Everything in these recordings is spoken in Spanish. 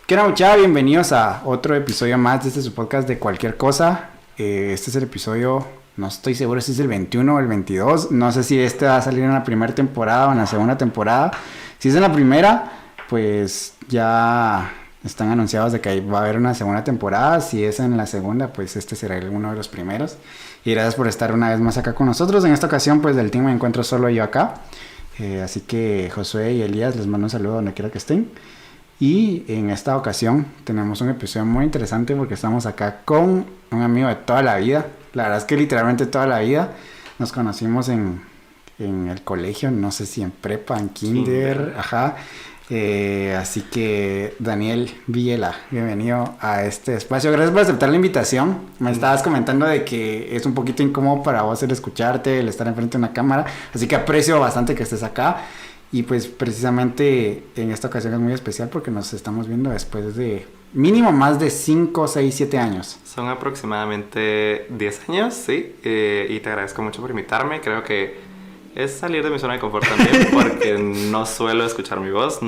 ¿Qué onda, muchacha? Bienvenidos a otro episodio más de su podcast de cualquier cosa. Este es el episodio, no estoy seguro si es el 21 o el 22. No sé si este va a salir en la primera temporada o en la segunda temporada. Si es en la primera, pues ya están anunciados de que va a haber una segunda temporada. Si es en la segunda, pues este será uno de los primeros. Y gracias por estar una vez más acá con nosotros. En esta ocasión, pues del team me encuentro solo yo acá. Así que Josué y Elías, les mando un saludo donde quiera que estén. Y en esta ocasión tenemos un episodio muy interesante porque estamos acá con un amigo de toda la vida. La verdad es que literalmente toda la vida. Nos conocimos en el colegio, no sé si en prepa, en kinder, ajá. Así que Daniel Villela, bienvenido a este espacio. Gracias por aceptar la invitación. Me estabas comentando de que es un poquito incómodo para vos el escucharte, el estar enfrente de una cámara. Así que aprecio bastante que estés acá. Y pues precisamente en esta ocasión es muy especial porque nos estamos viendo después de mínimo más de 5, 6, 7 años. Son aproximadamente 10 años, sí. Y te agradezco mucho por invitarme. Creo que es salir de mi zona de confort también porque no suelo escuchar mi voz.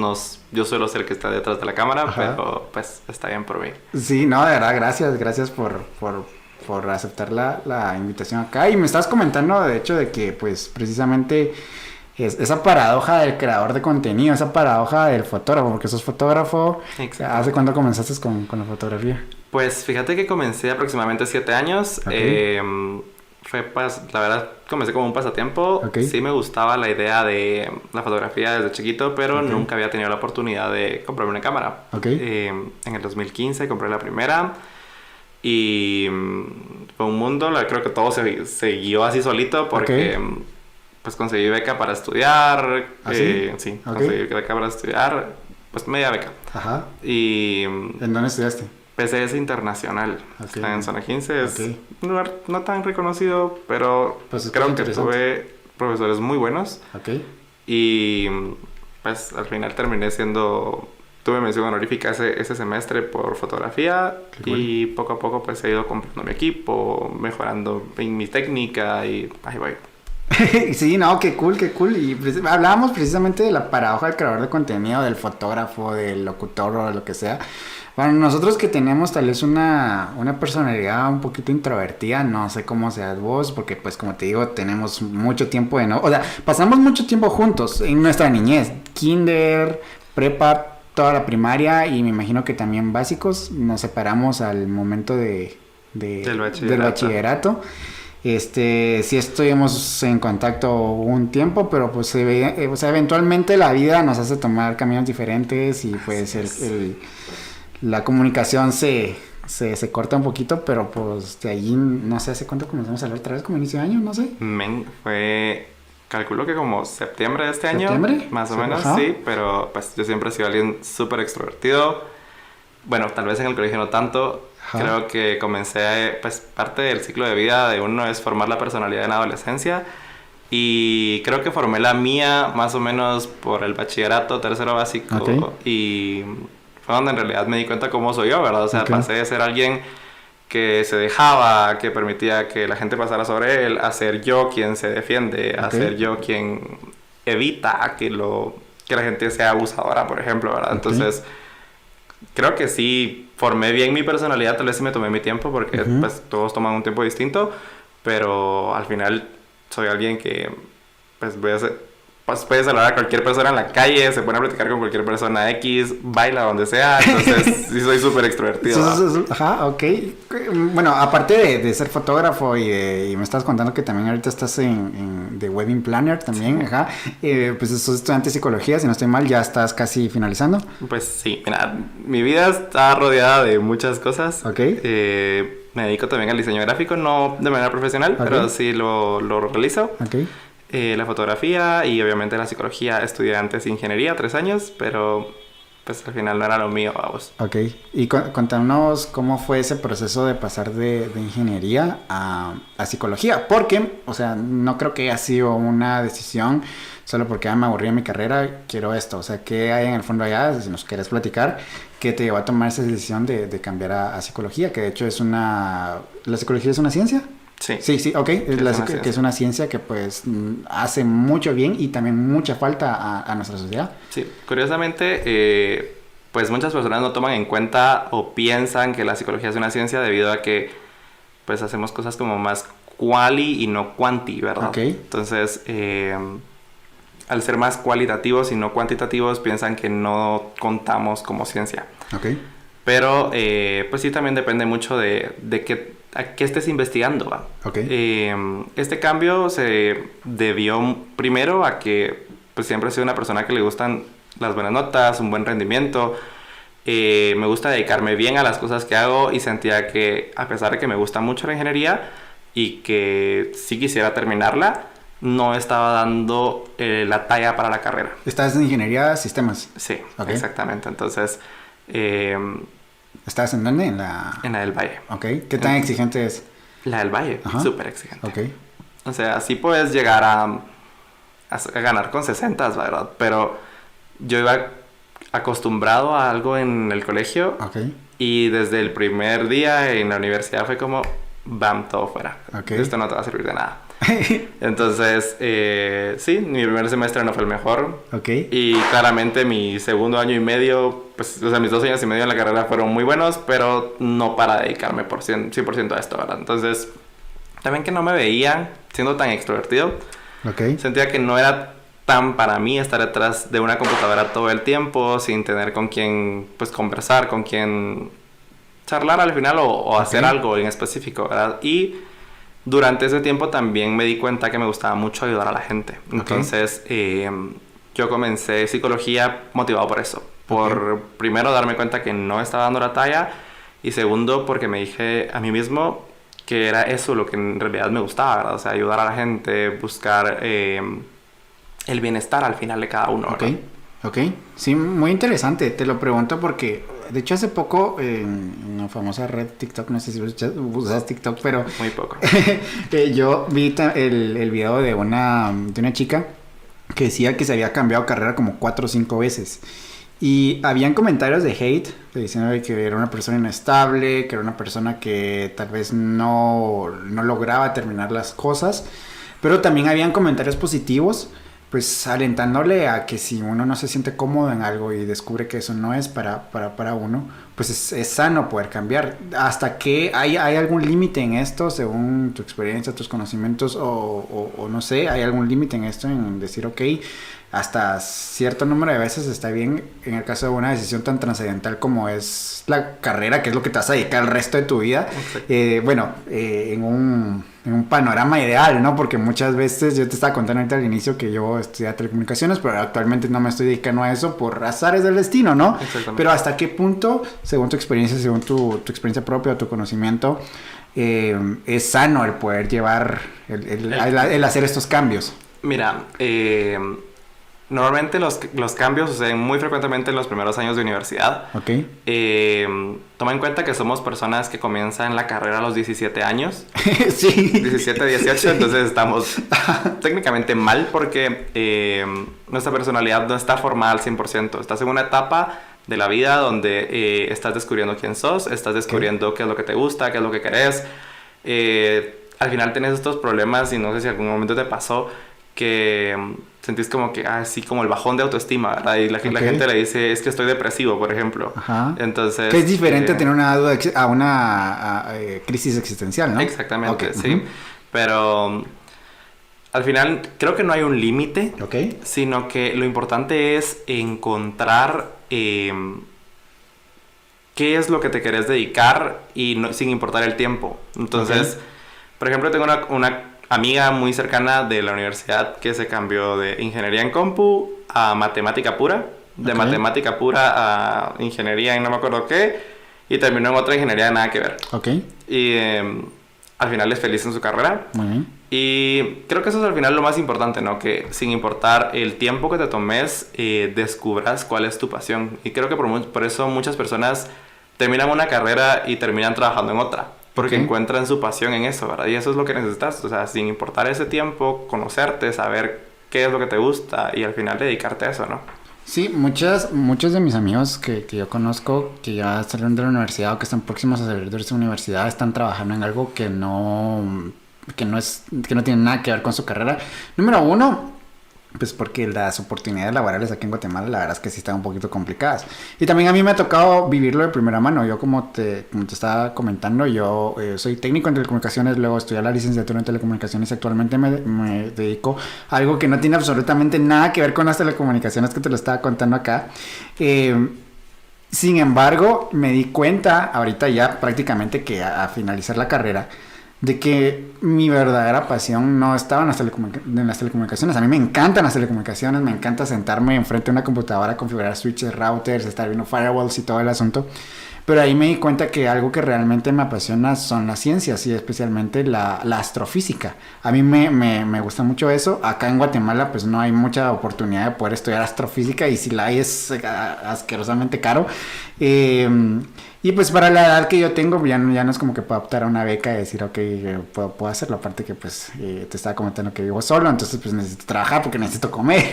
Yo suelo ser el que está detrás de la cámara, ajá, pero pues está bien por mí. Sí, no, de verdad, gracias por aceptar la invitación acá. Y me estabas comentando, de hecho, de que pues precisamente... esa paradoja del creador de contenido, esa paradoja del fotógrafo, porque sos fotógrafo. Exacto. ¿Hace cuándo comenzaste con la fotografía? Pues fíjate que comencé aproximadamente 7 años. Okay. La verdad, comencé como un pasatiempo. Okay. Sí me gustaba la idea de la fotografía desde chiquito, pero okay, nunca había tenido la oportunidad de comprarme una cámara. Okay. En el 2015 compré la primera. Y fue un mundo, creo que todo se guió así solito porque... Okay. Pues conseguí beca para estudiar. ¿Ah, sí? Sí, okay, conseguí beca para estudiar. Pues media beca. Ajá. Y... ¿En dónde estudiaste? PCS Internacional. Okay. Está en Zona 15. Es un lugar no tan reconocido, pero pues creo que tuve profesores muy buenos. Okay. Y pues al final tuve mención honorífica ese semestre por fotografía. Cool. Y poco a poco pues he ido comprando mi equipo, mejorando en mi técnica y ahí voy. Sí, no, qué cool. Y hablábamos precisamente de la paradoja del creador de contenido, del fotógrafo, del locutor o de lo que sea. Bueno, nosotros que tenemos tal vez una personalidad un poquito introvertida, no sé cómo seas vos, porque pues como te digo, tenemos mucho tiempo pasamos mucho tiempo juntos en nuestra niñez, kinder, prepa, toda la primaria y me imagino que también básicos. Nos separamos al momento del bachillerato. Sí estuvimos en contacto un tiempo, pero pues eventualmente la vida nos hace tomar caminos diferentes y pues la comunicación se corta un poquito, pero pues de allí no sé hace cuánto comenzamos a hablar otra vez, como inicio de año, no sé. Calculo que como septiembre de este año, más o menos, ajá, sí, pero pues yo siempre he sido alguien súper extrovertido. Bueno, tal vez en el colegio no tanto. Ajá. Creo que comencé, pues parte del ciclo de vida de uno es formar la personalidad en la adolescencia y creo que formé la mía más o menos por el bachillerato, tercero básico. Okay. Y fue donde en realidad me di cuenta cómo soy yo, ¿verdad? O sea, okay, pasé de ser alguien que se dejaba, que permitía que la gente pasara sobre él, a ser yo quien se defiende, okay, a ser yo quien evita que la gente sea abusadora, por ejemplo, ¿verdad? Okay. Entonces... creo que sí formé bien mi personalidad, tal vez sí me tomé mi tiempo porque uh-huh, pues todos toman un tiempo distinto, pero al final soy alguien que pues puede saludar a cualquier persona en la calle, se pone a platicar con cualquier persona X, baila donde sea, entonces sí soy súper extrovertido. Ajá, ok. Bueno, aparte de ser fotógrafo y me estás contando que también ahorita estás de Wedding Planner también, sí, ajá, pues sos estudiante de psicología, si no estoy mal, ya estás casi finalizando. Pues sí, mira, mi vida está rodeada de muchas cosas. Ok. Me dedico también al diseño gráfico, no de manera profesional, okay, pero sí lo realizo. Ok. La fotografía y obviamente la psicología. Estudié antes ingeniería, 3 años, pero pues al final no era lo mío, vamos. Ok, y contanos cómo fue ese proceso de pasar de ingeniería a psicología, porque, o sea, no creo que haya sido una decisión solo porque me aburrí en mi carrera, quiero esto, o sea, ¿qué hay en el fondo allá? Si nos quieres platicar, ¿qué te llevó a tomar esa decisión de cambiar a psicología? Que de hecho ¿la psicología es una ciencia? Sí, ok, que es una ciencia que pues hace mucho bien y también mucha falta a nuestra sociedad. Sí, curiosamente pues muchas personas no toman en cuenta o piensan que la psicología es una ciencia debido a que pues hacemos cosas como más quali y no quanti, ¿verdad? Okay. Entonces, al ser más cualitativos y no cuantitativos, piensan que no contamos como ciencia. Okay. Pero, pues sí, también depende mucho de a qué estés investigando, ¿va? Okay. Este cambio se debió primero a que pues siempre he sido una persona que le gustan las buenas notas, un buen rendimiento. Me gusta dedicarme bien a las cosas que hago y sentía que, a pesar de que me gusta mucho la ingeniería y que sí quisiera terminarla, no estaba dando la talla para la carrera. ¿Estás en ingeniería de sistemas? Sí, okay. Exactamente. Entonces... ¿estás en dónde? En la del Valle. Ok. ¿Qué tan exigente es? La del Valle, súper exigente. Ok. O sea, sí puedes llegar a ganar con 60, ¿verdad? Pero yo iba acostumbrado a algo en el colegio. Okay. Y desde el primer día en la universidad fue como, bam, todo fuera. Okay. Esto no te va a servir de nada. Entonces, sí, mi primer semestre no fue el mejor. Okay. Y claramente mi segundo año y medio, pues, o sea, mis 2 años y medio en la carrera fueron muy buenos, pero no para dedicarme por 100% a esto, ¿verdad? Entonces, también que no me veía siendo tan extrovertido. Okay. Sentía que no era tan para mí estar detrás de una computadora todo el tiempo, sin tener con quién, pues, conversar, con quién charlar al final o hacer algo en específico, ¿verdad? Y durante ese tiempo también me di cuenta que me gustaba mucho ayudar a la gente. Entonces, yo comencé psicología motivado por eso. Por primero darme cuenta que no estaba dando la talla y segundo porque me dije a mí mismo que era eso lo que en realidad me gustaba, ¿verdad? O sea, ayudar a la gente, buscar el bienestar al final de cada uno, ¿verdad? Ok. Sí, muy interesante. Te lo pregunto porque, de hecho, hace poco, en una famosa red TikTok, no sé si usas TikTok, pero... Muy poco. Yo vi el video de una chica que decía que se había cambiado carrera como 4 o 5 veces. Y habían comentarios de hate, diciendo que era una persona inestable, que era una persona que tal vez no lograba terminar las cosas. Pero también habían comentarios positivos, pues alentándole a que si uno no se siente cómodo en algo y descubre que eso no es para uno, pues es sano poder cambiar. ¿Hasta qué hay algún límite en esto, según tu experiencia, tus conocimientos, o no sé, hay algún límite en esto, en decir, ok, hasta cierto número de veces está bien en el caso de una decisión tan trascendental como es la carrera, que es lo que te vas a dedicar el resto de tu vida? En un panorama ideal, ¿no? Porque muchas veces, yo te estaba contando ahorita al inicio que yo estudié telecomunicaciones, pero actualmente no me estoy dedicando a eso por azares del destino, ¿no? Pero ¿hasta qué punto, según tu experiencia, según tu experiencia propia o tu conocimiento, es sano el poder llevar, el hacer estos cambios? Mira, normalmente los cambios suceden muy frecuentemente en los primeros años de universidad. Ok. Toma en cuenta que somos personas que comienzan la carrera a los 17 años. Sí. 17, 18, sí. Entonces estamos técnicamente mal porque nuestra personalidad no está formada al 100%. Estás en una etapa de la vida donde estás descubriendo quién sos, estás descubriendo qué es lo que te gusta, qué es lo que querés. Al final tienes estos problemas y no sé si algún momento te pasó que sentís como que, así como el bajón de autoestima, ¿verdad? Y la gente le dice, es que estoy depresivo, por ejemplo. Ajá. Entonces... Que es diferente tener una duda a una crisis existencial, ¿no? Exactamente, sí. Pero al final creo que no hay un límite, sino que lo importante es encontrar qué es lo que te querés dedicar y sin importar el tiempo. Entonces, por ejemplo, tengo una amiga muy cercana de la universidad que se cambió de ingeniería en compu a matemática pura, de matemática pura a ingeniería en no me acuerdo qué, y terminó en otra ingeniería de nada que ver. Y al final es feliz en su carrera. Muy bien. Y creo que eso es al final lo más importante, ¿no? Que sin importar el tiempo que te tomes, descubras cuál es tu pasión. Y creo que por eso muchas personas terminan una carrera y terminan trabajando en otra. Porque encuentran su pasión en eso, ¿verdad? Y eso es lo que necesitas. O sea, sin importar ese tiempo, conocerte, saber qué es lo que te gusta y al final dedicarte a eso, ¿no? Sí, muchos de mis amigos que yo conozco, que ya salieron de la universidad o que están próximos a salir de esa universidad, están trabajando en algo que no tiene nada que ver con su carrera. Número uno, Pues porque las oportunidades laborales aquí en Guatemala la verdad es que sí están un poquito complicadas. Y también a mí me ha tocado vivirlo de primera mano. Yo como te estaba comentando, yo soy técnico en telecomunicaciones, luego estudié la licenciatura en telecomunicaciones y actualmente me dedico a algo que no tiene absolutamente nada que ver con las telecomunicaciones que te lo estaba contando acá. Sin embargo, me di cuenta ahorita ya prácticamente que a finalizar la carrera de que mi verdadera pasión no estaba en las telecomunicaciones. A mí me encantan las telecomunicaciones, me encanta sentarme enfrente de una computadora, configurar switches, routers, estar viendo firewalls y todo el asunto. Pero ahí me di cuenta que algo que realmente me apasiona son las ciencias y especialmente la astrofísica. A mí me gusta mucho eso. Acá en Guatemala pues no hay mucha oportunidad de poder estudiar astrofísica y si la hay es asquerosamente caro. Y pues para la edad que yo tengo ya no es como que pueda optar a una beca y decir ok, puedo hacerlo. Aparte que pues te estaba comentando que vivo solo, entonces pues necesito trabajar porque necesito comer.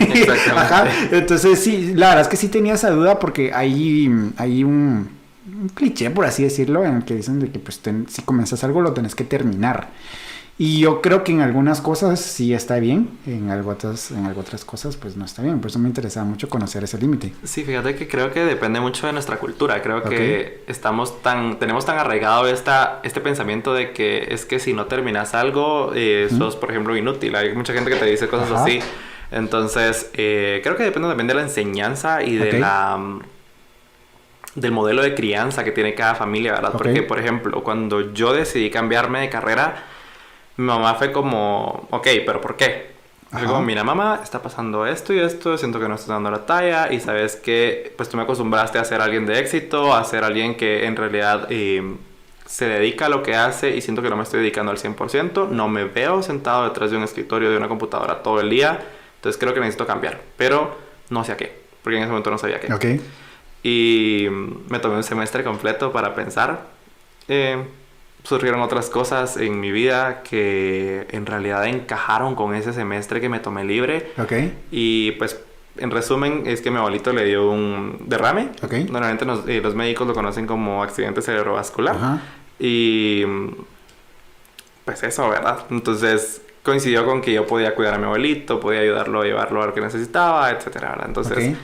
Ajá. Entonces sí, la verdad es que sí tenía esa duda porque hay un cliché, por así decirlo, en el que dicen de que pues si comenzas algo lo tenés que terminar. Y yo creo que en algunas cosas sí está bien, en algo otras cosas pues no está bien. Por eso me interesaba mucho conocer ese límite. Sí, fíjate que creo que depende mucho de nuestra cultura. Creo que tenemos tan arraigado este pensamiento de que es que si no terminas algo, sos, por ejemplo, inútil. Hay mucha gente que te dice cosas así. Entonces, creo que depende también de la enseñanza y del modelo de crianza que tiene cada familia, ¿verdad? Porque, por ejemplo, cuando yo decidí cambiarme de carrera, mi mamá fue como, ok, ¿pero por qué? Fue como, mira, mamá, está pasando esto y esto, siento que no estás dando la talla y sabes que, pues tú me acostumbraste a ser alguien de éxito, a ser alguien que en realidad se dedica a lo que hace y siento que no me estoy dedicando al 100%, no me veo sentado detrás de un escritorio, de una computadora todo el día, entonces creo que necesito cambiar, pero no sé a qué, porque en ese momento no sabía qué. Ok. Y me tomé un semestre completo para pensar. Surgieron otras cosas en mi vida que en realidad encajaron con ese semestre que me tomé libre. Okay. Y pues, en resumen, es que mi abuelito le dio un derrame. Okay. Normalmente los médicos lo conocen como accidente cerebrovascular. Ajá. Y pues eso, ¿verdad? Entonces coincidió con que yo podía cuidar a mi abuelito, podía ayudarlo a llevarlo a lo que necesitaba, etcétera, ¿verdad? Entonces,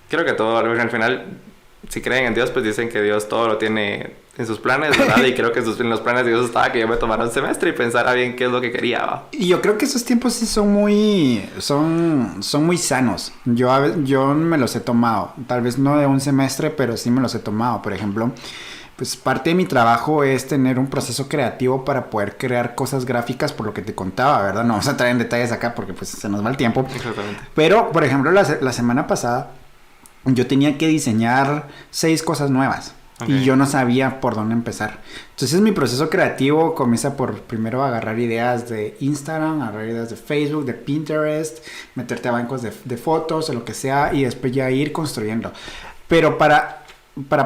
creo que todo, al final, si creen en Dios, pues dicen que Dios todo lo tiene en sus planes, ¿verdad? Y creo que en los planes de Dios estaba que yo me tomara un semestre y pensara bien qué es lo que quería, ¿va? Y yo creo que esos tiempos sí son muy sanos. Yo me los he tomado. Tal vez no de un semestre, pero sí me los he tomado. Por ejemplo, pues parte de mi trabajo es tener un proceso creativo para poder crear cosas gráficas, por lo que te contaba, ¿verdad? No vamos a entrar en detalles acá porque pues se nos va el tiempo. Exactamente. Pero, por ejemplo, la semana pasada yo tenía que diseñar 6 cosas nuevas. Okay. Y yo no sabía por dónde empezar. Entonces mi proceso creativo comienza por primero agarrar ideas de Instagram, agarrar ideas de Facebook, de Pinterest, meterte a bancos de fotos o lo que sea y después ya ir construyendo. Pero para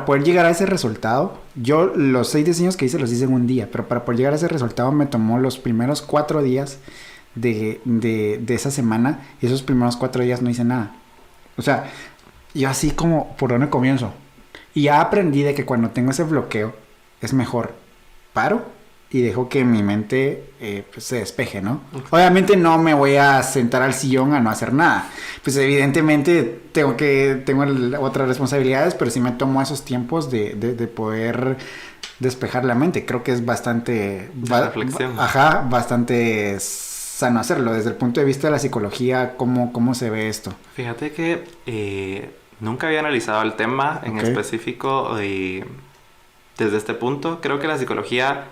poder llegar a ese resultado, yo los 6 diseños que hice los hice en un día, pero para poder llegar a ese resultado me tomó los primeros 4 días de esa semana y esos primeros 4 días no hice nada. O sea, yo así como, ¿por dónde comienzo? Y ya aprendí de que cuando tengo ese bloqueo es mejor paro y dejo que mi mente pues se despeje, ¿no? Okay. Obviamente no me voy a sentar al sillón a no hacer nada. Pues evidentemente tengo otras responsabilidades, pero sí me tomo esos tiempos de poder despejar la mente. Creo que es bastante... reflexión. Bastante sano hacerlo. Desde el punto de vista de la psicología, ¿cómo se ve esto? Fíjate que... nunca había analizado el tema en específico y desde este punto. Creo que la psicología,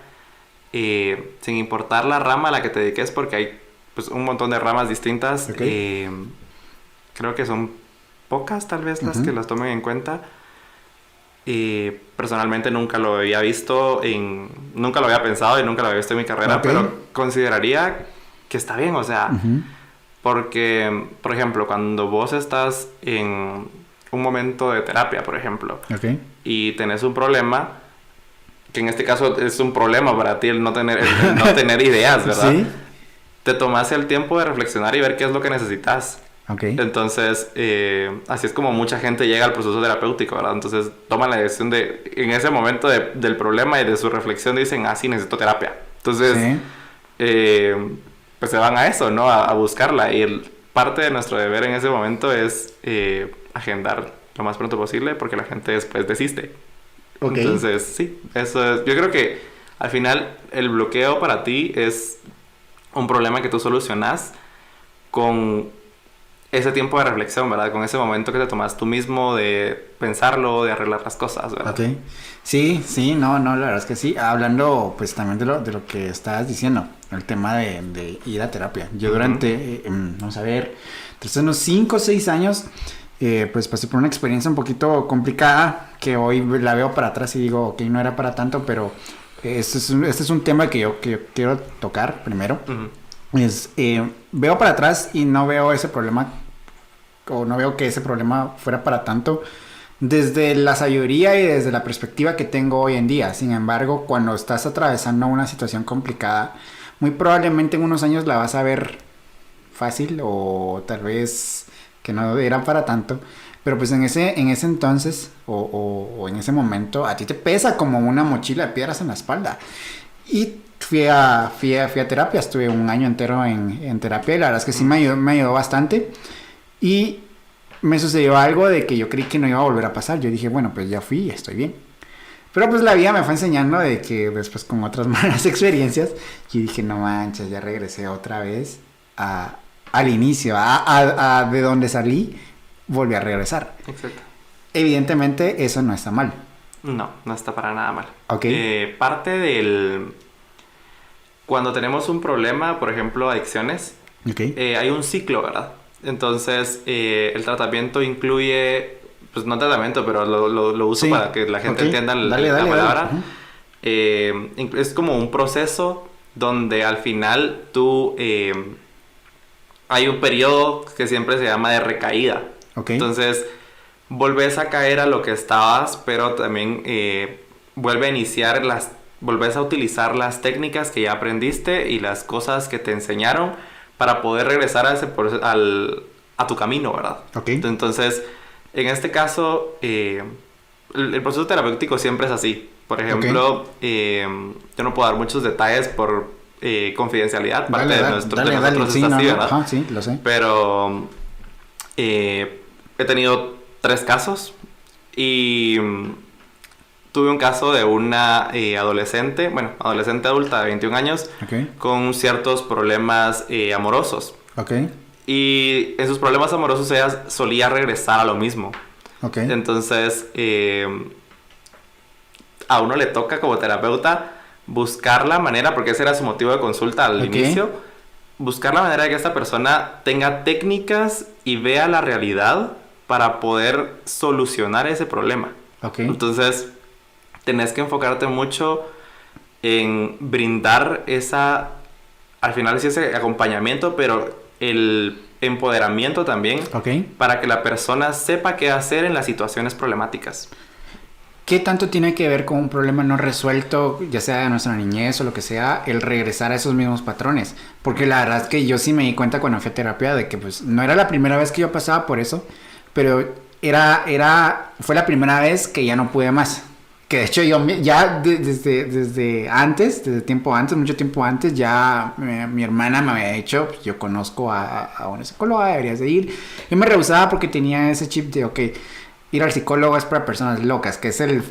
sin importar la rama a la que te dediques, porque hay pues, un montón de ramas distintas, creo que son pocas tal vez las que las tomen en cuenta. Personalmente nunca lo había visto, nunca lo había pensado y nunca lo había visto en mi carrera, pero consideraría que está bien, o sea, porque, por ejemplo, cuando vos estás en un momento de terapia, por ejemplo, y tenés un problema, que en este caso es un problema para ti el no tener ideas, ¿verdad? ¿Sí? Te tomas el tiempo de reflexionar y ver qué es lo que necesitas. Entonces, así es como mucha gente llega al proceso terapéutico, ¿verdad? Entonces, toman la decisión en ese momento del problema y de su reflexión dicen, sí, necesito terapia. Entonces, pues se van a eso, ¿no? A buscarla. Y parte de nuestro deber en ese momento es agendar lo más pronto posible porque la gente después desiste. Okay. Entonces, sí, eso es. Yo creo que al final el bloqueo para ti es un problema que tú solucionas con ese tiempo de reflexión, ¿verdad? Con ese momento que te tomas tú mismo de pensarlo, de arreglar las cosas, ¿verdad? Ok. Sí, no, la verdad es que sí. Hablando, pues, también de lo que estabas diciendo, el tema de ir a terapia. Yo durante, vamos a ver, tras unos 5 o 6 años, pues, pasé por una experiencia un poquito complicada, que hoy la veo para atrás y digo, ok, no era para tanto, pero este es un tema que yo quiero tocar primero. Veo para atrás y no veo ese problema, o no veo que ese problema fuera para tanto desde la sabiduría y desde la perspectiva que tengo hoy en día. Sin embargo, cuando estás atravesando una situación complicada, muy probablemente en unos años la vas a ver fácil, o tal vez que no era para tanto, pero pues en ese entonces o en ese momento a ti te pesa como una mochila de piedras en la espalda. Y fui a terapia, estuve un año entero en terapia y la verdad es que sí me ayudó bastante. Y me sucedió algo de que yo creí que no iba a volver a pasar. Yo dije, bueno, pues ya fui y estoy bien. Pero pues la vida me fue enseñando de que después con otras malas experiencias, yo dije, no manches, ya regresé otra vez al inicio, de donde salí, volví a regresar. Exacto. Evidentemente eso no está mal. No está para nada mal. Okay. Parte del... Cuando tenemos un problema, por ejemplo, adicciones, hay un ciclo, ¿verdad? Entonces, el tratamiento incluye... Pues no tratamiento, pero lo uso para que la gente entienda la palabra. Uh-huh. Es como un proceso donde al final tú... hay un periodo que siempre se llama de recaída. Entonces... volves a caer a lo que estabas, pero también volvés a utilizar las técnicas que ya aprendiste y las cosas que te enseñaron para poder regresar a tu camino, ¿verdad? Entonces, en este caso, el proceso terapéutico siempre es así. Por ejemplo, yo no puedo dar muchos detalles por confidencialidad, parte de nosotros es así, ¿verdad? Ajá, sí, lo sé. Pero he tenido 3 casos y tuve un caso de una adolescente adulta de 21 años con ciertos problemas amorosos. Y en sus problemas amorosos ella solía regresar a lo mismo. Entonces a uno le toca como terapeuta buscar la manera, porque ese era su motivo de consulta al inicio, buscar la manera de que esta persona tenga técnicas y vea la realidad para poder solucionar ese problema. Entonces, tenés que enfocarte mucho en brindar al final sí ese acompañamiento, pero el empoderamiento también, para que la persona sepa qué hacer en las situaciones problemáticas. ¿Qué tanto tiene que ver con un problema no resuelto, ya sea de nuestra niñez o lo que sea, el regresar a esos mismos patrones? Porque la verdad es que yo sí me di cuenta cuando fui a terapia de que pues no era la primera vez que yo pasaba por eso, pero fue la primera vez que ya no pude más. Que de hecho yo ya desde tiempo antes, mucho tiempo antes, ya mi hermana me había dicho, pues, yo conozco a una psicóloga, deberías de ir. Yo me rehusaba porque tenía ese chip de, ir al psicólogo es para personas locas, que es el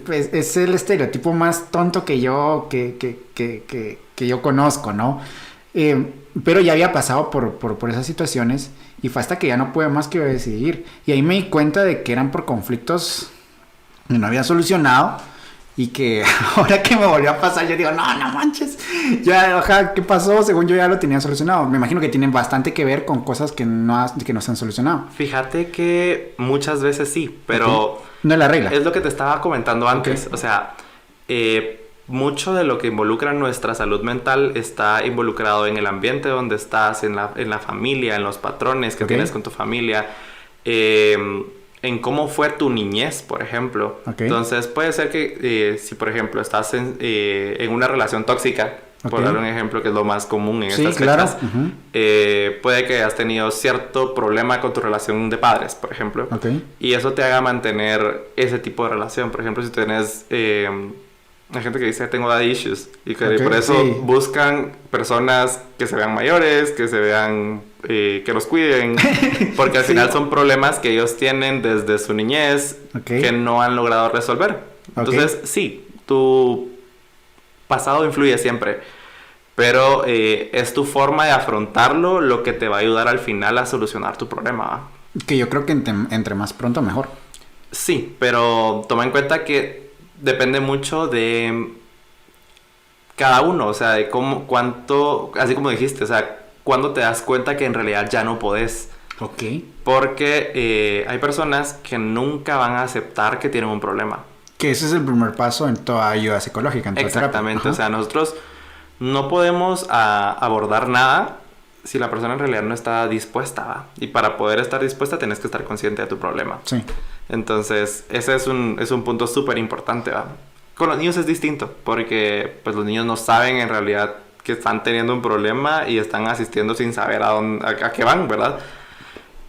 estereotipo más tonto que yo conozco, ¿no? Pero ya había pasado por esas situaciones y fue hasta que ya no pude más que decidir. Y ahí me di cuenta de que eran por conflictos que no había solucionado y que ahora que me volvió a pasar yo digo, no manches, ya, ¿qué pasó? Según yo ya lo tenía solucionado. Me imagino que tienen bastante que ver con cosas que no se han solucionado. Fíjate que muchas veces sí, pero... no es la regla. Es lo que te estaba comentando antes. O sea, mucho de lo que involucra nuestra salud mental está involucrado en el ambiente donde estás, en la familia, en los patrones que tienes con tu familia, en cómo fue tu niñez, por ejemplo. Entonces puede ser que si por ejemplo estás en una relación tóxica, por dar un ejemplo que es lo más común en estas fechas, puede que hayas tenido cierto problema con tu relación de padres, por ejemplo, y eso te haga mantener ese tipo de relación. Por ejemplo, si tienes Hay gente que dice, tengo daddy issues. Y que por eso buscan personas que se vean mayores, que se vean... que los cuiden. Porque al final son problemas que ellos tienen desde su niñez que no han logrado resolver. Entonces, sí, tu pasado influye siempre. Pero es tu forma de afrontarlo lo que te va a ayudar al final a solucionar tu problema. Que yo creo que entre más pronto mejor. Sí, pero toma en cuenta que depende mucho de cada uno, o sea, de cuánto, así como dijiste, o sea, cuándo te das cuenta que en realidad ya no podés. Ok. Porque hay personas que nunca van a aceptar que tienen un problema. Que ese es el primer paso en toda ayuda psicológica, en toda Exactamente, o sea, nosotros no podemos abordar nada si la persona en realidad no está dispuesta, ¿va? Y para poder estar dispuesta tienes que estar consciente de tu problema. Sí. Entonces, ese es un punto súper importante, ¿va? Con los niños es distinto, porque pues los niños no saben en realidad que están teniendo un problema y están asistiendo sin saber a qué van, ¿verdad?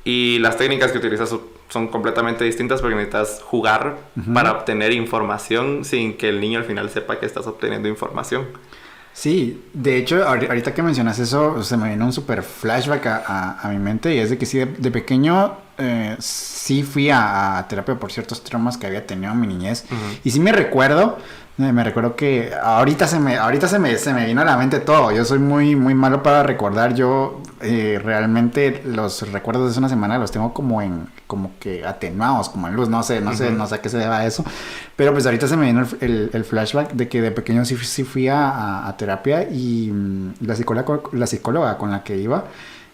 Y las técnicas que utilizas son completamente distintas porque necesitas jugar para obtener información sin que el niño al final sepa que estás obteniendo información. Sí, de hecho, ahorita que mencionas eso, se me vino un super flashback a mi mente, y es de que sí, de pequeño sí fui a terapia por ciertos traumas que había tenido en mi niñez. Y sí me recuerdo que ahorita se me vino a la mente todo. Yo soy muy, muy malo para recordar. Yo realmente los recuerdos de una semana los tengo como que atenuados, como en luz. No sé a qué se deba eso. Pero pues ahorita se me vino el flashback de que de pequeño sí fui a terapia, y la psicóloga con la que iba,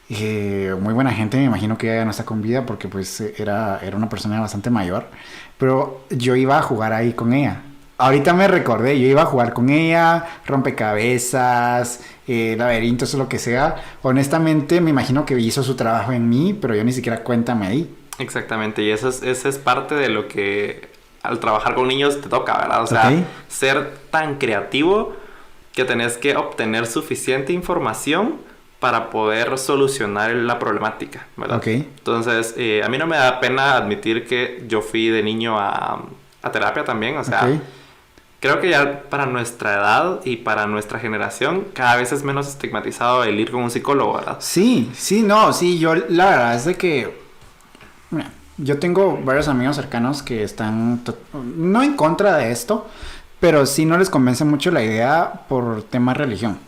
muy buena gente. Me imagino que ella ya no está con vida porque pues era una persona bastante mayor. Pero yo iba a jugar ahí con ella. Ahorita me recordé, yo iba a jugar con ella, rompecabezas, laberintos o lo que sea. Honestamente, me imagino que hizo su trabajo en mí, pero yo ni siquiera cuenta me di. Exactamente, y eso es parte de lo que al trabajar con niños te toca, ¿verdad? O sea, ser tan creativo que tenés que obtener suficiente información para poder solucionar la problemática, ¿verdad? Entonces, a mí no me da pena admitir que yo fui de niño a terapia también, o sea... Creo que ya para nuestra edad y para nuestra generación cada vez es menos estigmatizado el ir con un psicólogo, ¿verdad? Sí, yo la verdad es de que... Mira, yo tengo varios amigos cercanos que están no en contra de esto, pero sí no les convence mucho la idea por tema religión.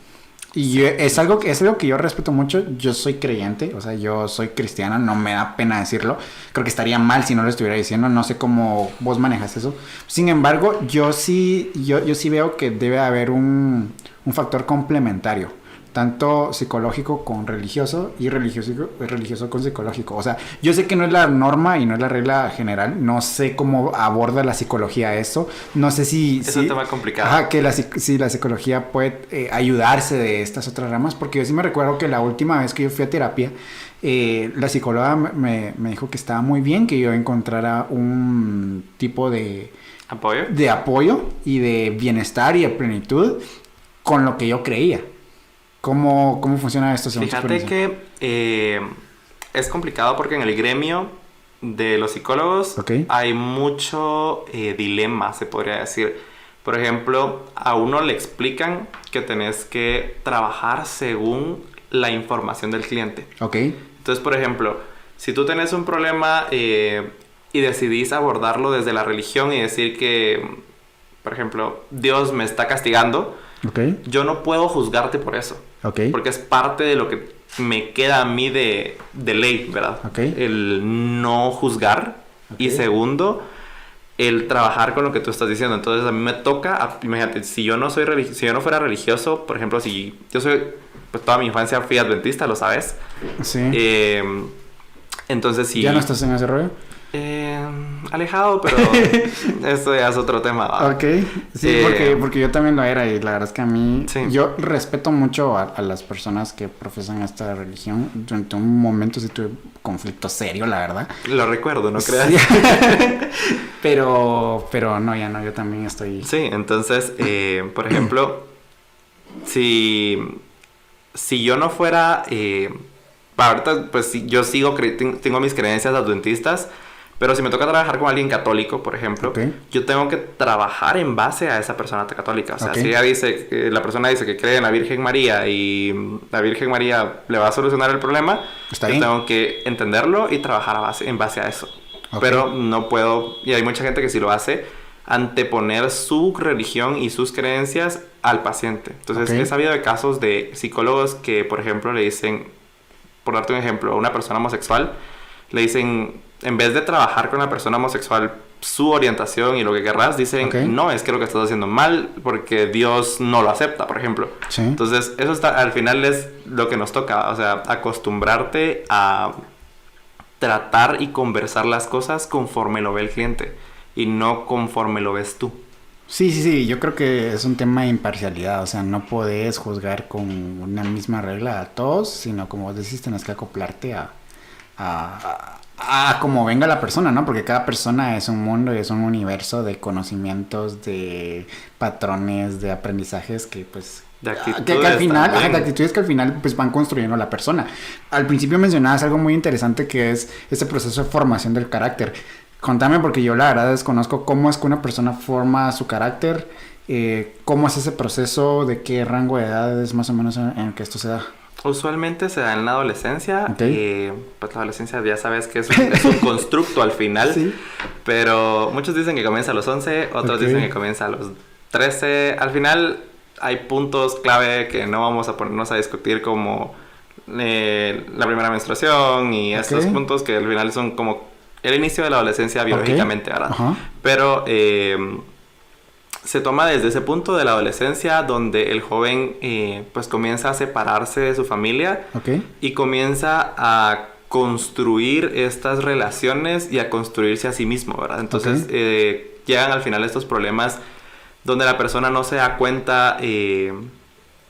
Y es algo que yo respeto mucho. Yo soy creyente, o sea, yo soy cristiana, no me da pena decirlo. Creo que estaría mal si no lo estuviera diciendo, no sé cómo vos manejas eso. Sin embargo, yo sí veo que debe haber un factor complementario, tanto psicológico con religioso y religioso con psicológico. O sea, yo sé que no es la norma y no es la regla general. No sé cómo aborda la psicología eso. No sé si... Es un tema complicado. Ajá, que si la psicología puede ayudarse de estas otras ramas. Porque yo sí me recuerdo que la última vez que yo fui a terapia, la psicóloga me dijo que estaba muy bien que yo encontrara un tipo de... ¿Apoyo? De apoyo y de bienestar y de plenitud con lo que yo creía. ¿Cómo funciona esto? Fíjate que es complicado porque en el gremio de los psicólogos hay mucho dilema, se podría decir. Por ejemplo, a uno le explican que tenés que trabajar según la información del cliente. Entonces, por ejemplo, si tú tenés un problema y decidís abordarlo desde la religión y decir que, por ejemplo, Dios me está castigando, yo no puedo juzgarte por eso. Porque es parte de lo que me queda a mí de ley, ¿verdad? El no juzgar. Y segundo, el trabajar con lo que tú estás diciendo. Entonces a mí me toca, imagínate, si yo no fuera religioso, por ejemplo, si yo soy, pues toda mi infancia fui adventista, lo sabes. Sí. Entonces si... ¿Ya no estás en ese rollo? Alejado, pero esto ya es otro tema, ¿va? Sí, porque yo también lo era, y la verdad es que a mí... Yo respeto mucho a las personas que profesan esta religión. Durante un momento sí tuve conflicto serio, la verdad. Lo recuerdo, no creas. Sí. pero no, ya no, yo también estoy... Sí, entonces, por ejemplo, si yo no fuera... ahorita, pues yo tengo mis creencias adventistas, Pero si me toca trabajar con alguien católico, por ejemplo, yo tengo que trabajar en base a esa persona católica. O sea, si ella dice, la persona dice que cree en la Virgen María y la Virgen María le va a solucionar el problema, yo tengo que entenderlo y trabajar en base a eso. Pero no puedo, y hay mucha gente que sí lo hace, anteponer su religión y sus creencias al paciente. Entonces, he sabido de casos de psicólogos que, por ejemplo, le dicen, por darte un ejemplo, a una persona homosexual, le dicen, en vez de trabajar con la persona homosexual su orientación y lo que querrás, dicen, no, es que lo que estás haciendo mal porque Dios no lo acepta, por ejemplo. Entonces, eso está, al final es lo que nos toca, o sea, acostumbrarte a tratar y conversar las cosas conforme lo ve el cliente y no conforme lo ves tú. Sí, yo creo que es un tema de imparcialidad, o sea, no puedes juzgar con una misma regla a todos, sino como vos decís, tienes que acoplarte a como venga la persona, ¿no? Porque cada persona es un mundo y es un universo de conocimientos, de patrones, de aprendizajes que pues... De actitudes que al final, de actitudes que al final pues van construyendo a la persona. Al principio mencionabas algo muy interesante que es ese proceso de formación del carácter. Contame, porque yo la verdad desconozco cómo es que una persona forma su carácter, cómo es ese proceso, de qué rango de edad es más o menos en el que esto se da. Usualmente se da en la adolescencia. Pues la adolescencia ya sabes que es un constructo al final. Pero muchos dicen que comienza a los 11, otros dicen que comienza a los 13. Al final hay puntos clave que no vamos a ponernos a discutir, como la primera menstruación y estos puntos que al final son como el inicio de la adolescencia biológicamente, ¿verdad? Pero se toma desde ese punto de la adolescencia donde el joven pues comienza a separarse de su familia y comienza a construir estas relaciones y a construirse a sí mismo, ¿verdad? Entonces llegan al final estos problemas donde la persona no se da cuenta qué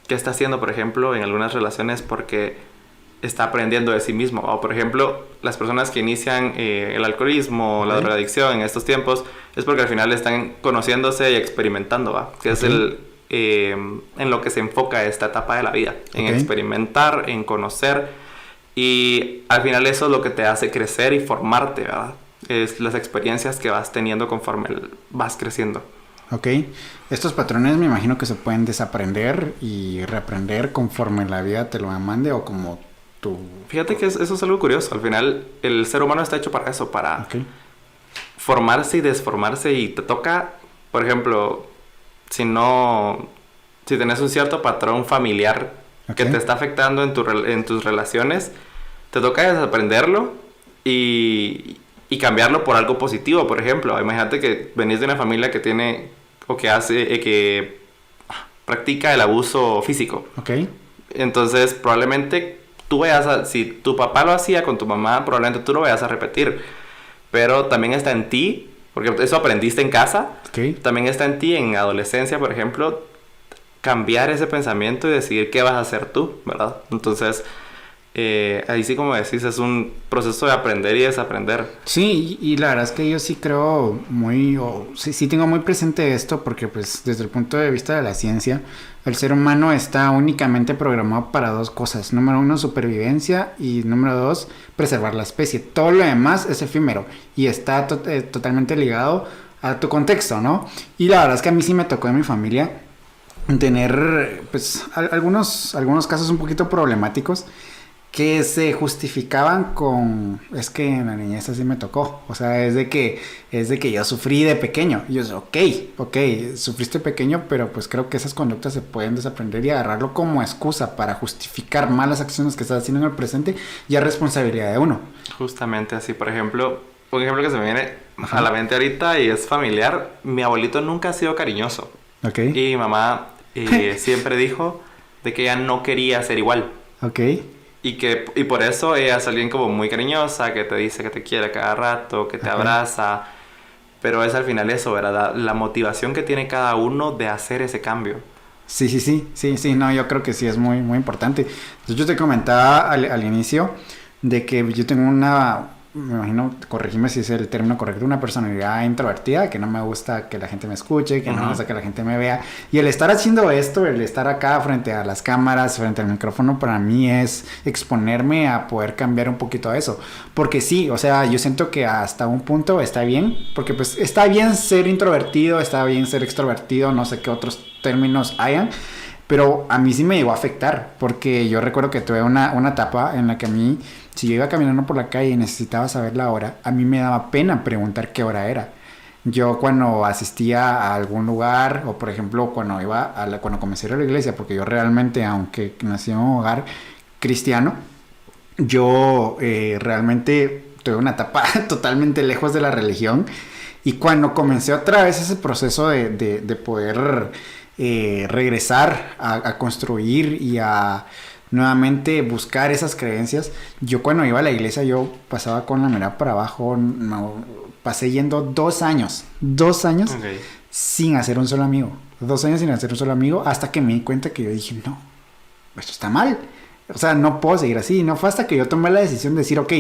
está haciendo, por ejemplo, en algunas relaciones, porque está aprendiendo de sí mismo. O, por ejemplo, las personas que inician el alcoholismo, la drogadicción en estos tiempos, es porque al final están conociéndose y experimentando, ¿va? Que es en lo que se enfoca esta etapa de la vida, en experimentar, en conocer, y al final eso es lo que te hace crecer y formarte, ¿verdad? Es las experiencias que vas teniendo conforme vas creciendo. Estos patrones me imagino que se pueden desaprender y reaprender conforme la vida te lo mande, o como tú... Fíjate que eso es algo curioso. Al final el ser humano está hecho para eso, para formarse y desformarse, y te toca, por ejemplo, si tenés un cierto patrón familiar que te está afectando en tus relaciones, te toca desaprenderlo y cambiarlo por algo positivo. Por ejemplo, imagínate que venís de una familia que tiene o que hace, que practica el abuso físico. Entonces, probablemente tú vayas si tu papá lo hacía con tu mamá, probablemente tú lo vayas a repetir. Pero también está en ti, porque eso aprendiste en casa. También está en ti, en adolescencia, por ejemplo, cambiar ese pensamiento y decidir qué vas a hacer tú, ¿verdad? Entonces... ahí sí, como decís, es un proceso de aprender y desaprender. Sí, y la verdad es que yo sí creo sí tengo muy presente esto, porque pues desde el punto de vista de la ciencia, el ser humano está únicamente programado para dos cosas. Número 1, supervivencia, y número 2, preservar la especie. Todo lo demás es efímero y está totalmente ligado a tu contexto, ¿no? Y la verdad es que a mí sí me tocó en mi familia tener pues algunos casos un poquito problemáticos, que se justificaban con, es que en la niñez así me tocó, o sea, es de que yo sufrí de pequeño. Y yo, ok, sufriste pequeño, pero pues creo que esas conductas se pueden desaprender, y agarrarlo como excusa para justificar malas acciones que estás haciendo en el presente ya es responsabilidad de uno. Justamente así. Por ejemplo, un ejemplo que se me viene a la mente ahorita y es familiar: mi abuelito nunca ha sido cariñoso. Y mi mamá siempre dijo de que ella no quería ser igual. Y por eso ella es alguien como muy cariñosa, que te dice que te quiere cada rato, que te abraza. Pero es al final eso, ¿verdad? La motivación que tiene cada uno de hacer ese cambio. Sí, no, yo creo que sí es muy, muy importante. Entonces, yo te comentaba al inicio de que yo tengo me imagino, corregime si es el término correcto, una personalidad introvertida, que no me gusta que la gente me escuche, que no me gusta que la gente me vea. Y el estar haciendo esto, el estar acá frente a las cámaras, frente al micrófono, para mí es exponerme a poder cambiar un poquito a eso. Porque sí, o sea, yo siento que hasta un punto está bien, porque pues está bien ser introvertido, está bien ser extrovertido, no sé qué otros términos hayan. Pero a mí sí me llegó a afectar, porque yo recuerdo que tuve una etapa en la que a mí, si yo iba caminando por la calle y necesitaba saber la hora, a mí me daba pena preguntar qué hora era. Yo cuando asistía a algún lugar, o por ejemplo cuando cuando comencé a ir a la iglesia, porque yo realmente, aunque nací en un hogar cristiano, yo realmente tuve una etapa totalmente lejos de la religión. Y cuando comencé otra vez ese proceso de poder regresar a construir y a nuevamente buscar esas creencias, yo cuando iba a la iglesia yo pasaba con la mirada para abajo, pasé yendo 2 años okay, sin hacer un solo amigo, 2 años sin hacer un solo amigo, hasta que me di cuenta que yo dije, no, esto está mal. O sea, no puedo seguir así. No fue hasta que yo tomé la decisión de decir, ok,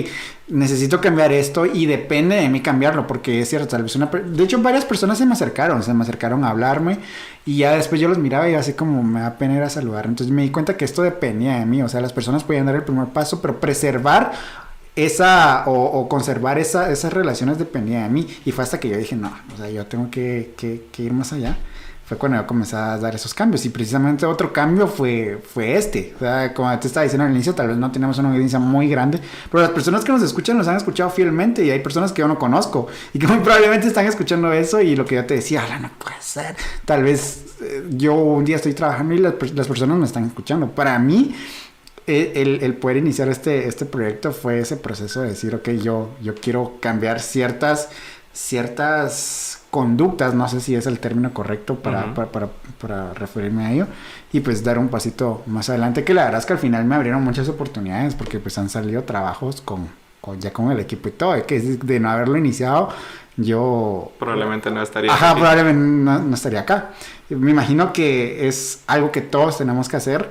necesito cambiar esto y depende de mí cambiarlo, porque es cierto, tal vez de hecho varias personas se me acercaron a hablarme y ya después yo los miraba y así como me da pena ir a saludar. Entonces me di cuenta que esto dependía de mí. O sea, las personas podían dar el primer paso, pero preservar o conservar esas relaciones dependía de mí. Y fue hasta que yo dije, no, o sea, yo tengo que ir más allá. Fue cuando yo comencé a dar esos cambios. Y precisamente otro cambio fue este. O sea, como te estaba diciendo al inicio, tal vez no tenemos una audiencia muy grande, pero las personas que nos escuchan nos han escuchado fielmente y hay personas que yo no conozco y que muy probablemente están escuchando eso y lo que yo te decía, no puede ser. Tal vez yo un día estoy trabajando y las personas me están escuchando. Para mí, el poder iniciar este proyecto fue ese proceso de decir, ok, yo quiero cambiar ciertas conductas, no sé si es el término correcto para referirme a ello, y pues dar un pasito más adelante, que la verdad es que al final me abrieron muchas oportunidades, porque pues han salido trabajos ya con el equipo y todo, que de no haberlo iniciado, yo... Probablemente no estaría aquí. Probablemente no estaría acá. Me imagino que es algo que todos tenemos que hacer,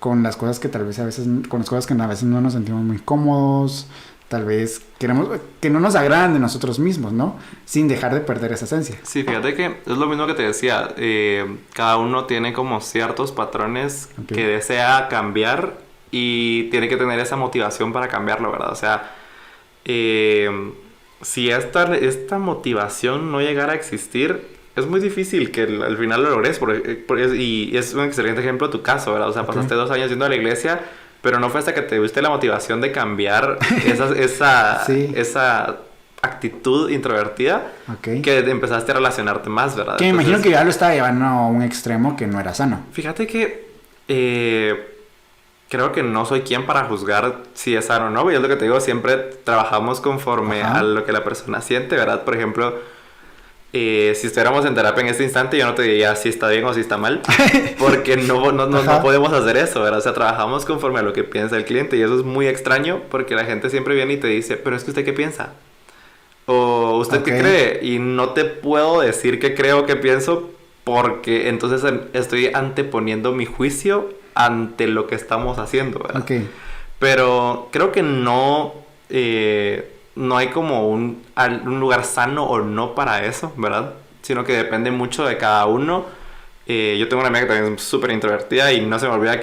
con las cosas que tal vez con las cosas que a veces no nos sentimos muy cómodos, tal vez queremos que no nos agradan de nosotros mismos, ¿no? Sin dejar de perder esa esencia. Sí, fíjate que es lo mismo que te decía. Cada uno tiene como ciertos patrones que desea cambiar y tiene que tener esa motivación para cambiarlo, ¿verdad? O sea, si esta motivación no llegara a existir, es muy difícil que al final lo logres. Y es un excelente ejemplo de tu caso, ¿verdad? O sea, pasaste 2 años yendo a la iglesia, pero no fue hasta que te tuviste la motivación de cambiar esa actitud introvertida que empezaste a relacionarte más, ¿verdad? Que me imagino que ya lo estaba llevando a un extremo que no era sano. Fíjate que creo que no soy quien para juzgar si es sano o no. Y es lo que te digo, siempre trabajamos conforme a lo que la persona siente, ¿verdad? Por ejemplo, si estuviéramos en terapia en este instante, yo no te diría si está bien o si está mal, porque no podemos hacer eso, ¿verdad? O sea, trabajamos conforme a lo que piensa el cliente, y eso es muy extraño, porque la gente siempre viene y te dice, pero es que ¿usted qué piensa? O ¿usted qué cree? Y no te puedo decir qué creo, qué pienso, porque entonces estoy anteponiendo mi juicio ante lo que estamos haciendo, ¿verdad? Pero creo que no hay como un lugar sano o no para eso, ¿verdad? Sino que depende mucho de cada uno. Yo tengo una amiga que también es súper introvertida y no se me olvida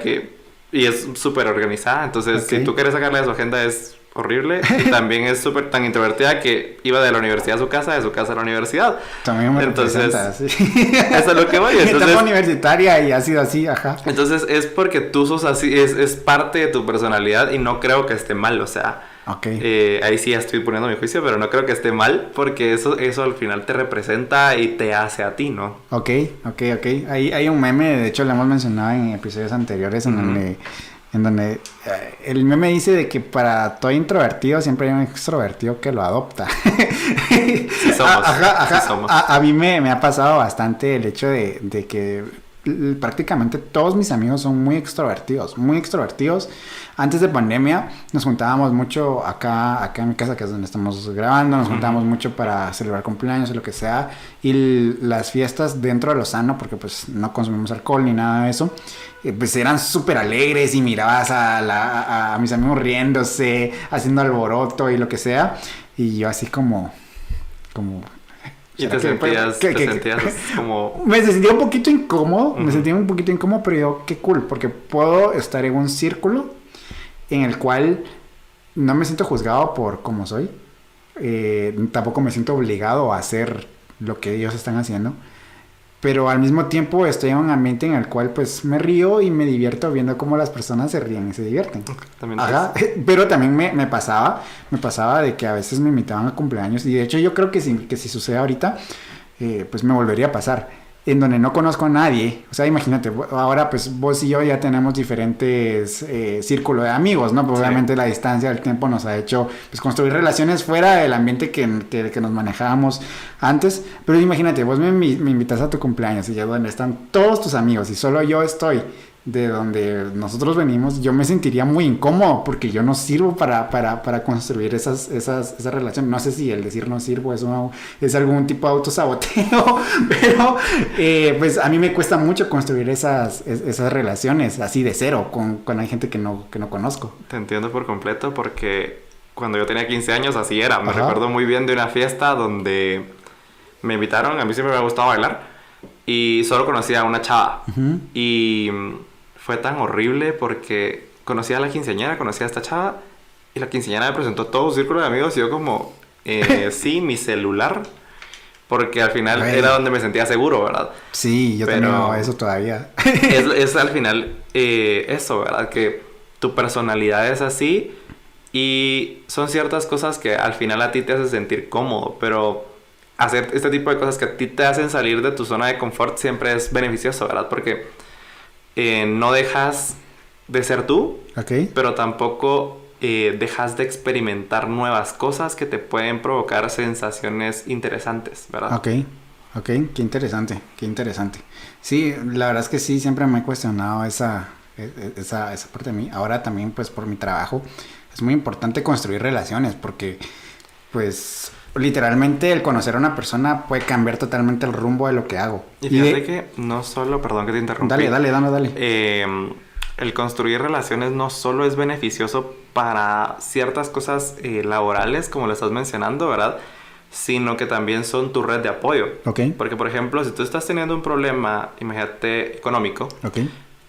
y es súper organizada. Entonces, si tú quieres sacarle de su agenda es horrible. Y también es súper tan introvertida que iba de la universidad a su casa, de su casa a la universidad. También me representa, sí. Eso es lo que voy. Entonces, etapa universitaria y ha sido así, Entonces, es porque tú sos así, es parte de tu personalidad y no creo que esté mal, o sea... ahí sí ya estoy poniendo mi juicio, pero no creo que esté mal, porque eso al final te representa y te hace a ti, ¿no? Ok. Hay un meme, de hecho lo hemos mencionado en episodios anteriores, en donde el meme dice de que para todo introvertido siempre hay un extrovertido que lo adopta. Sí somos. A mí me ha pasado bastante el hecho de que prácticamente todos mis amigos son muy extrovertidos, muy extrovertidos. Antes de pandemia nos juntábamos mucho acá en mi casa, que es donde estamos grabando, nos juntábamos mucho para celebrar cumpleaños o lo que sea, y las fiestas dentro de lo sano, porque pues no consumimos alcohol ni nada de eso, pues eran súper alegres y mirabas a mis amigos riéndose, haciendo alboroto y lo que sea, y yo así como y te sentías como... Me sentía un poquito incómodo, pero yo, qué cool, porque puedo estar en un círculo en el cual no me siento juzgado por cómo soy, tampoco me siento obligado a hacer lo que ellos están haciendo, pero al mismo tiempo estoy en un ambiente en el cual pues me río y me divierto viendo cómo las personas se ríen y se divierten. También pero también me pasaba de que a veces me invitaban a cumpleaños, y de hecho yo creo que si sucede ahorita, pues me volvería a pasar, en donde no conozco a nadie. O sea, imagínate, ahora pues vos y yo ya tenemos diferentes círculos de amigos, ¿no? Pues, obviamente la distancia del tiempo nos ha hecho pues construir relaciones fuera del ambiente que nos manejábamos antes. Pero imagínate, vos me invitas a tu cumpleaños y ya donde están todos tus amigos y solo yo estoy de donde nosotros venimos, yo me sentiría muy incómodo porque yo no sirvo para construir esa relación. No sé si el decir no sirvo es algún tipo de autosaboteo, pero pues a mí me cuesta mucho construir esas relaciones así de cero con hay gente que no conozco. Te entiendo por completo, porque cuando yo tenía 15 años así era. Me recuerdo muy bien de una fiesta donde me invitaron, a mí siempre me ha gustado bailar, y solo conocía a una chava. Y fue tan horrible porque conocí a la quinceañera, conocí a esta chava, y la quinceañera me presentó todo un círculo de amigos y yo como, sí, mi celular, porque al final era donde me sentía seguro, ¿verdad? Sí, yo también hago eso todavía. es al final eso, ¿verdad? Que tu personalidad es así y son ciertas cosas que al final a ti te hacen sentir cómodo, pero hacer este tipo de cosas que a ti te hacen salir de tu zona de confort siempre es beneficioso, ¿verdad? Porque no dejas de ser tú, pero tampoco dejas de experimentar nuevas cosas que te pueden provocar sensaciones interesantes, ¿verdad? Ok, qué interesante. Sí, la verdad es que sí, siempre me he cuestionado esa parte de mí. Ahora también, pues, por mi trabajo, es muy importante construir relaciones, porque, pues, literalmente el conocer a una persona puede cambiar totalmente el rumbo de lo que hago. Y fíjate que no solo, perdón que te interrumpí. Dale. El construir relaciones no solo es beneficioso para ciertas cosas laborales, como lo estás mencionando, ¿verdad? Sino que también son tu red de apoyo. Porque, por ejemplo, si tú estás teniendo un problema, imagínate, económico,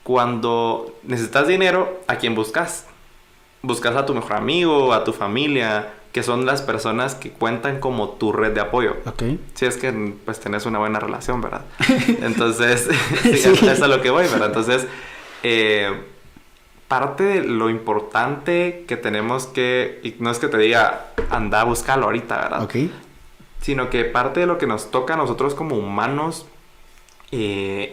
cuando necesitas dinero, ¿a quién buscas? Buscas a tu mejor amigo, a tu familia, que son las personas que cuentan como tu red de apoyo. Si es que pues tenés una buena relación, ¿verdad? Entonces, sí. Es a lo que voy, ¿verdad? Entonces, parte de lo importante que tenemos que, y no es que te diga, anda a buscarlo ahorita, ¿verdad? Sino que parte de lo que nos toca a nosotros como humanos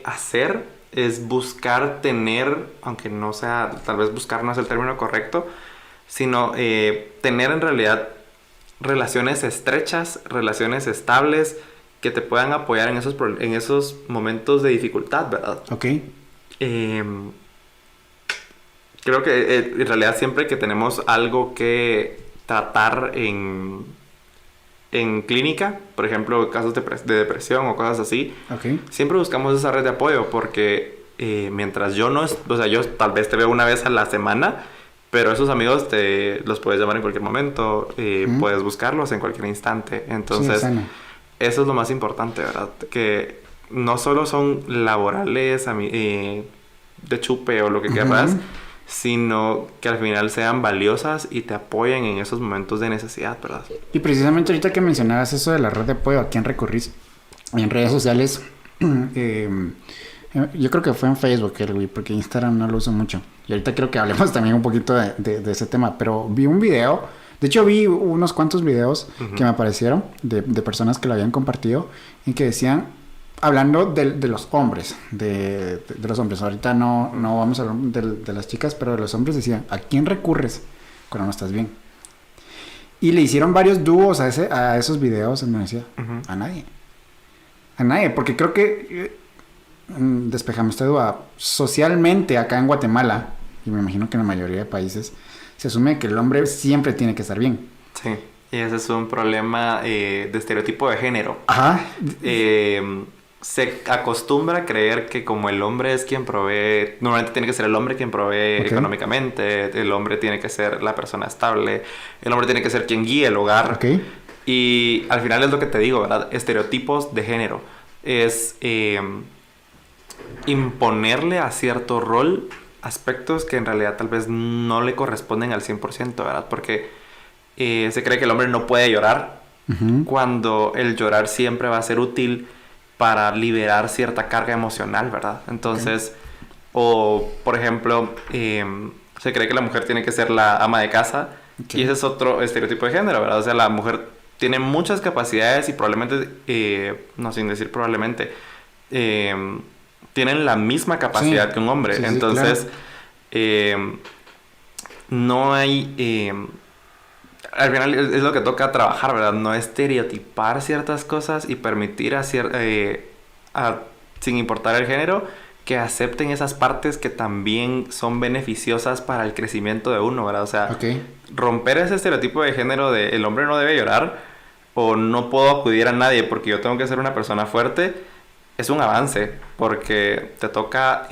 hacer es buscar tener, aunque no sea, tal vez buscar no es el término correcto, sino tener en realidad relaciones estrechas, relaciones estables que te puedan apoyar en esos momentos de dificultad, ¿verdad? Creo que en realidad siempre que tenemos algo que tratar en clínica, por ejemplo, casos de depresión o cosas así, siempre buscamos esa red de apoyo, porque mientras yo yo tal vez te veo una vez a la semana, pero esos amigos los puedes llamar en cualquier momento, puedes buscarlos en cualquier instante. Entonces, eso es lo más importante, ¿verdad? Que no solo son laborales, de chupe o lo que quieras, sino que al final sean valiosas y te apoyen en esos momentos de necesidad, ¿verdad? Y precisamente ahorita que mencionabas eso de la red de apoyo, ¿a quién recurrís? En redes sociales, yo creo que fue en Facebook, porque Instagram no lo uso mucho. Y ahorita creo que hablemos también un poquito de ese tema. Pero vi un video, de hecho vi unos cuantos videos que me aparecieron de personas que lo habían compartido y que decían, hablando de los hombres, de los hombres. Ahorita no vamos a hablar de las chicas, pero de los hombres decían, ¿a quién recurres cuando no estás bien? Y le hicieron varios dúos a esos videos, y me decía, a nadie. A nadie, porque creo que despejame esta duda, socialmente acá en Guatemala, y me imagino que en la mayoría de países, se asume que el hombre siempre tiene que estar bien. Sí, y ese es un problema de estereotipo de género. Ajá. Se acostumbra a creer que como el hombre es quien provee, normalmente tiene que ser el hombre quien provee económicamente, el hombre tiene que ser la persona estable, el hombre tiene que ser quien guíe el hogar. Y al final es lo que te digo, ¿verdad? Estereotipos de género. Es imponerle a cierto rol aspectos que en realidad tal vez no le corresponden al 100%, ¿verdad? Porque se cree que el hombre no puede llorar cuando el llorar siempre va a ser útil para liberar cierta carga emocional, ¿verdad? Entonces, o por ejemplo, se cree que la mujer tiene que ser la ama de casa y ese es otro estereotipo de género, ¿verdad? O sea, la mujer tiene muchas capacidades y probablemente, no sin decir probablemente, tienen la misma capacidad que un hombre. Entonces, claro. No hay... al final es lo que toca trabajar, ¿verdad? No estereotipar ciertas cosas y permitir sin importar el género, que acepten esas partes que también son beneficiosas para el crecimiento de uno, ¿verdad? O sea, romper ese estereotipo de género de el hombre no debe llorar o no puedo acudir a nadie porque yo tengo que ser una persona fuerte, es un avance porque te toca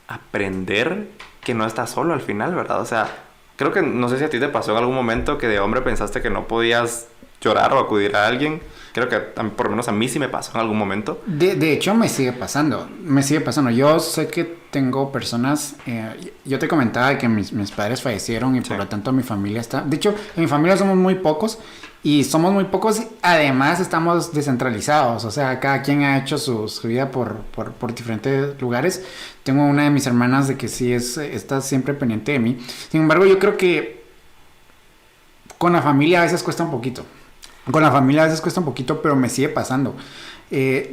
aprender que no estás solo al final, ¿verdad? O sea, creo que, no sé si a ti te pasó en algún momento que de hombre pensaste que no podías llorar o acudir a alguien. Creo que por lo menos a mí sí me pasó en algún momento. De hecho, me sigue pasando. Yo sé que tengo personas... yo te comentaba que mis padres fallecieron y por lo tanto mi familia está... De hecho, en mi familia somos muy pocos y somos muy pocos. Además, estamos descentralizados. O sea, cada quien ha hecho su vida por diferentes lugares. Tengo una de mis hermanas de que sí está siempre pendiente de mí. Sin embargo, yo creo que con la familia a veces cuesta un poquito. Pero me sigue pasando.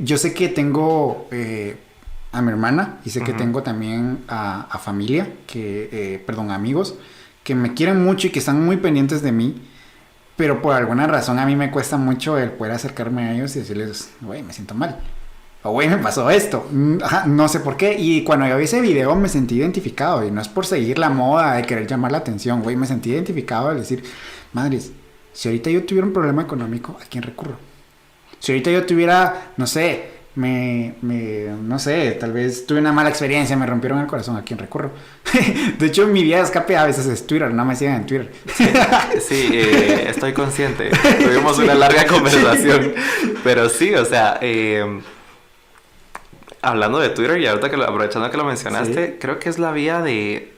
Yo sé que tengo a mi hermana y sé que tengo también a familia, amigos, que me quieren mucho y que están muy pendientes de mí, pero por alguna razón a mí me cuesta mucho el poder acercarme a ellos y decirles, güey, me siento mal. O güey, me pasó esto. No sé por qué. Y cuando yo vi ese video me sentí identificado. Y no es por seguir la moda de querer llamar la atención, güey. Me sentí identificado al decir, madres, si ahorita yo tuviera un problema económico, ¿a quién recurro? Si ahorita yo tuviera, no sé, no sé, tal vez tuve una mala experiencia, me rompieron el corazón, ¿a quién recurro? De hecho, mi vía de escape a veces es Twitter, no me sigan en Twitter. Sí, estoy consciente. Tuvimos una larga conversación. Pero sí, o sea, hablando de Twitter y ahorita aprovechando que lo mencionaste, creo que es la vía de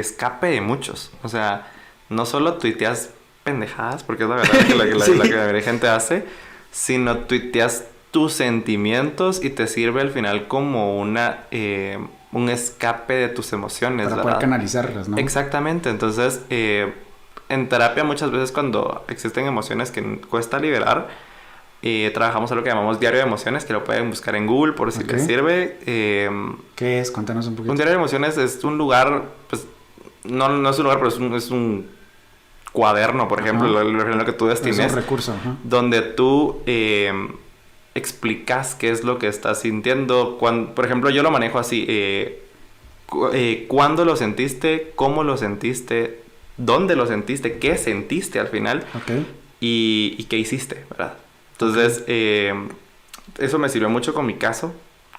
escape de muchos. O sea, no solo tuiteas pendejadas, porque es la verdad que la que la gente hace, sino tuiteas tus sentimientos y te sirve al final como un escape de tus emociones, para poder canalizarlas, ¿no? Exactamente. Entonces, en terapia muchas veces cuando existen emociones que cuesta liberar, trabajamos algo que llamamos diario de emociones, que lo pueden buscar en Google por si les sirve. ¿Qué es? Cuéntanos un poquito. Un diario de emociones es un lugar, pues, no es un lugar, pero es un cuaderno, por ejemplo, lo que tú destines. Es un recurso. Donde tú explicas qué es lo que estás sintiendo. Por ejemplo, yo lo manejo así. ¿Cuándo lo sentiste? ¿Cómo lo sentiste? ¿Dónde lo sentiste? ¿Qué sentiste al final? Y qué hiciste, ¿verdad? Entonces, eso me sirvió mucho con mi caso,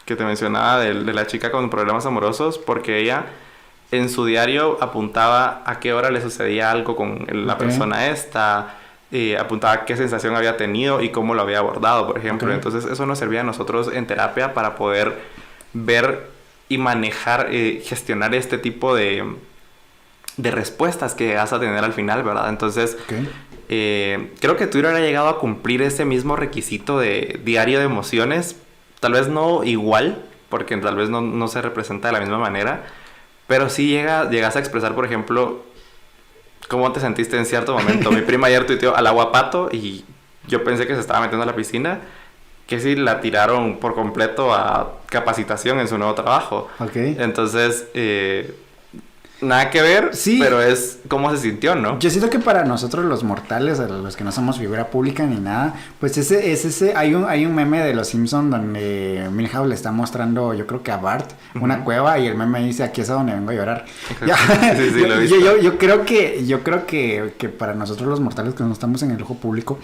que te mencionaba de la chica con problemas amorosos, porque ella en su diario apuntaba a qué hora le sucedía algo con la persona esta, apuntaba qué sensación había tenido y cómo lo había abordado, por ejemplo. Entonces, eso nos servía a nosotros en terapia para poder ver y manejar, gestionar este tipo de respuestas que vas a tener al final, ¿verdad? Entonces, creo que Twitter ha llegado a cumplir ese mismo requisito de diario de emociones. Tal vez no igual, porque tal vez no se representa de la misma manera, pero sí llegas a expresar, por ejemplo, cómo te sentiste en cierto momento. Mi prima ayer tuiteó al agua pato y yo pensé que se estaba metiendo a la piscina, que sí la tiraron por completo a capacitación en su nuevo trabajo. Entonces, nada que ver, sí, pero es cómo se sintió, ¿no? Yo siento que para nosotros los mortales, los que no somos figura pública ni nada, pues hay un meme de los Simpsons donde Milhouse le está mostrando, yo creo que a Bart, una cueva, y el meme dice, aquí es a donde vengo a llorar. Sí, lo he visto. Yo creo que para nosotros los mortales que no estamos en el ojo público,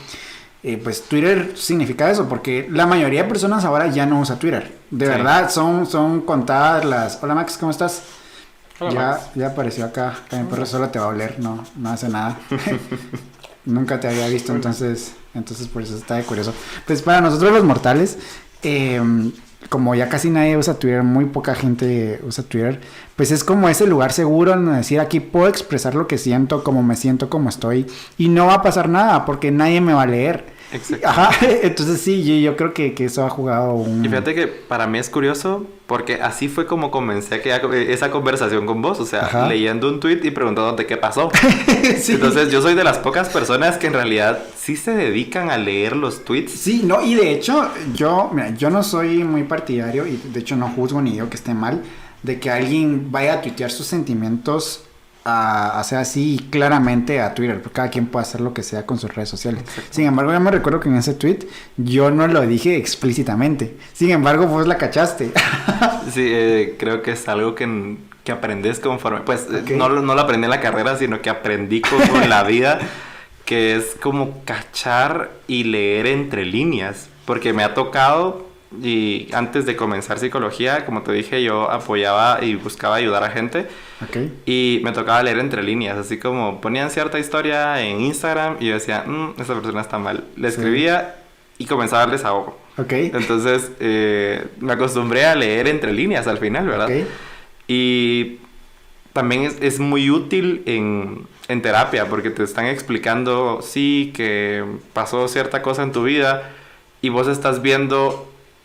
pues Twitter significa eso, porque la mayoría de personas ahora ya no usa Twitter. De verdad, son contadas las... Hola Max, ¿cómo estás? Ya apareció acá. Mi perro solo te va a oler, no hace nada. Nunca te había visto, entonces por eso está de curioso. Pues para nosotros los mortales, como ya casi nadie usa Twitter, muy poca gente usa Twitter, pues es como ese lugar seguro en decir, aquí puedo expresar lo que siento, cómo me siento, cómo estoy, y no va a pasar nada porque nadie me va a leer. Exacto. Ajá, entonces sí, yo creo que eso ha jugado un... Y fíjate que para mí es curioso porque así fue como comencé esa conversación con vos, o sea, leyendo un tweet y preguntándote qué pasó. Sí. Entonces yo soy de las pocas personas que en realidad sí se dedican a leer los tweets. Sí, no, y de hecho yo no soy muy partidario y de hecho no juzgo ni digo que esté mal de que alguien vaya a tuitear sus sentimientos hacer así claramente a Twitter, porque cada quien puede hacer lo que sea con sus redes sociales. Exacto. Sin embargo, yo me recuerdo que en ese tweet yo no lo dije explícitamente. Sin embargo, vos la cachaste. Sí, creo que es algo que aprendes conforme... Pues no lo aprendí en la carrera, sino que aprendí con la vida, que es como cachar y leer entre líneas. Porque me ha tocado... Y antes de comenzar psicología, como te dije, yo apoyaba y buscaba ayudar a gente. Okay. Y me tocaba leer entre líneas, así como ponían cierta historia en Instagram y yo decía, esa persona está mal. Le escribía y comenzaba a dar desahogo. Okay. Entonces me acostumbré a leer entre líneas al final, ¿verdad? Okay. Y también es muy útil en terapia porque te están explicando, sí, que pasó cierta cosa en tu vida y vos estás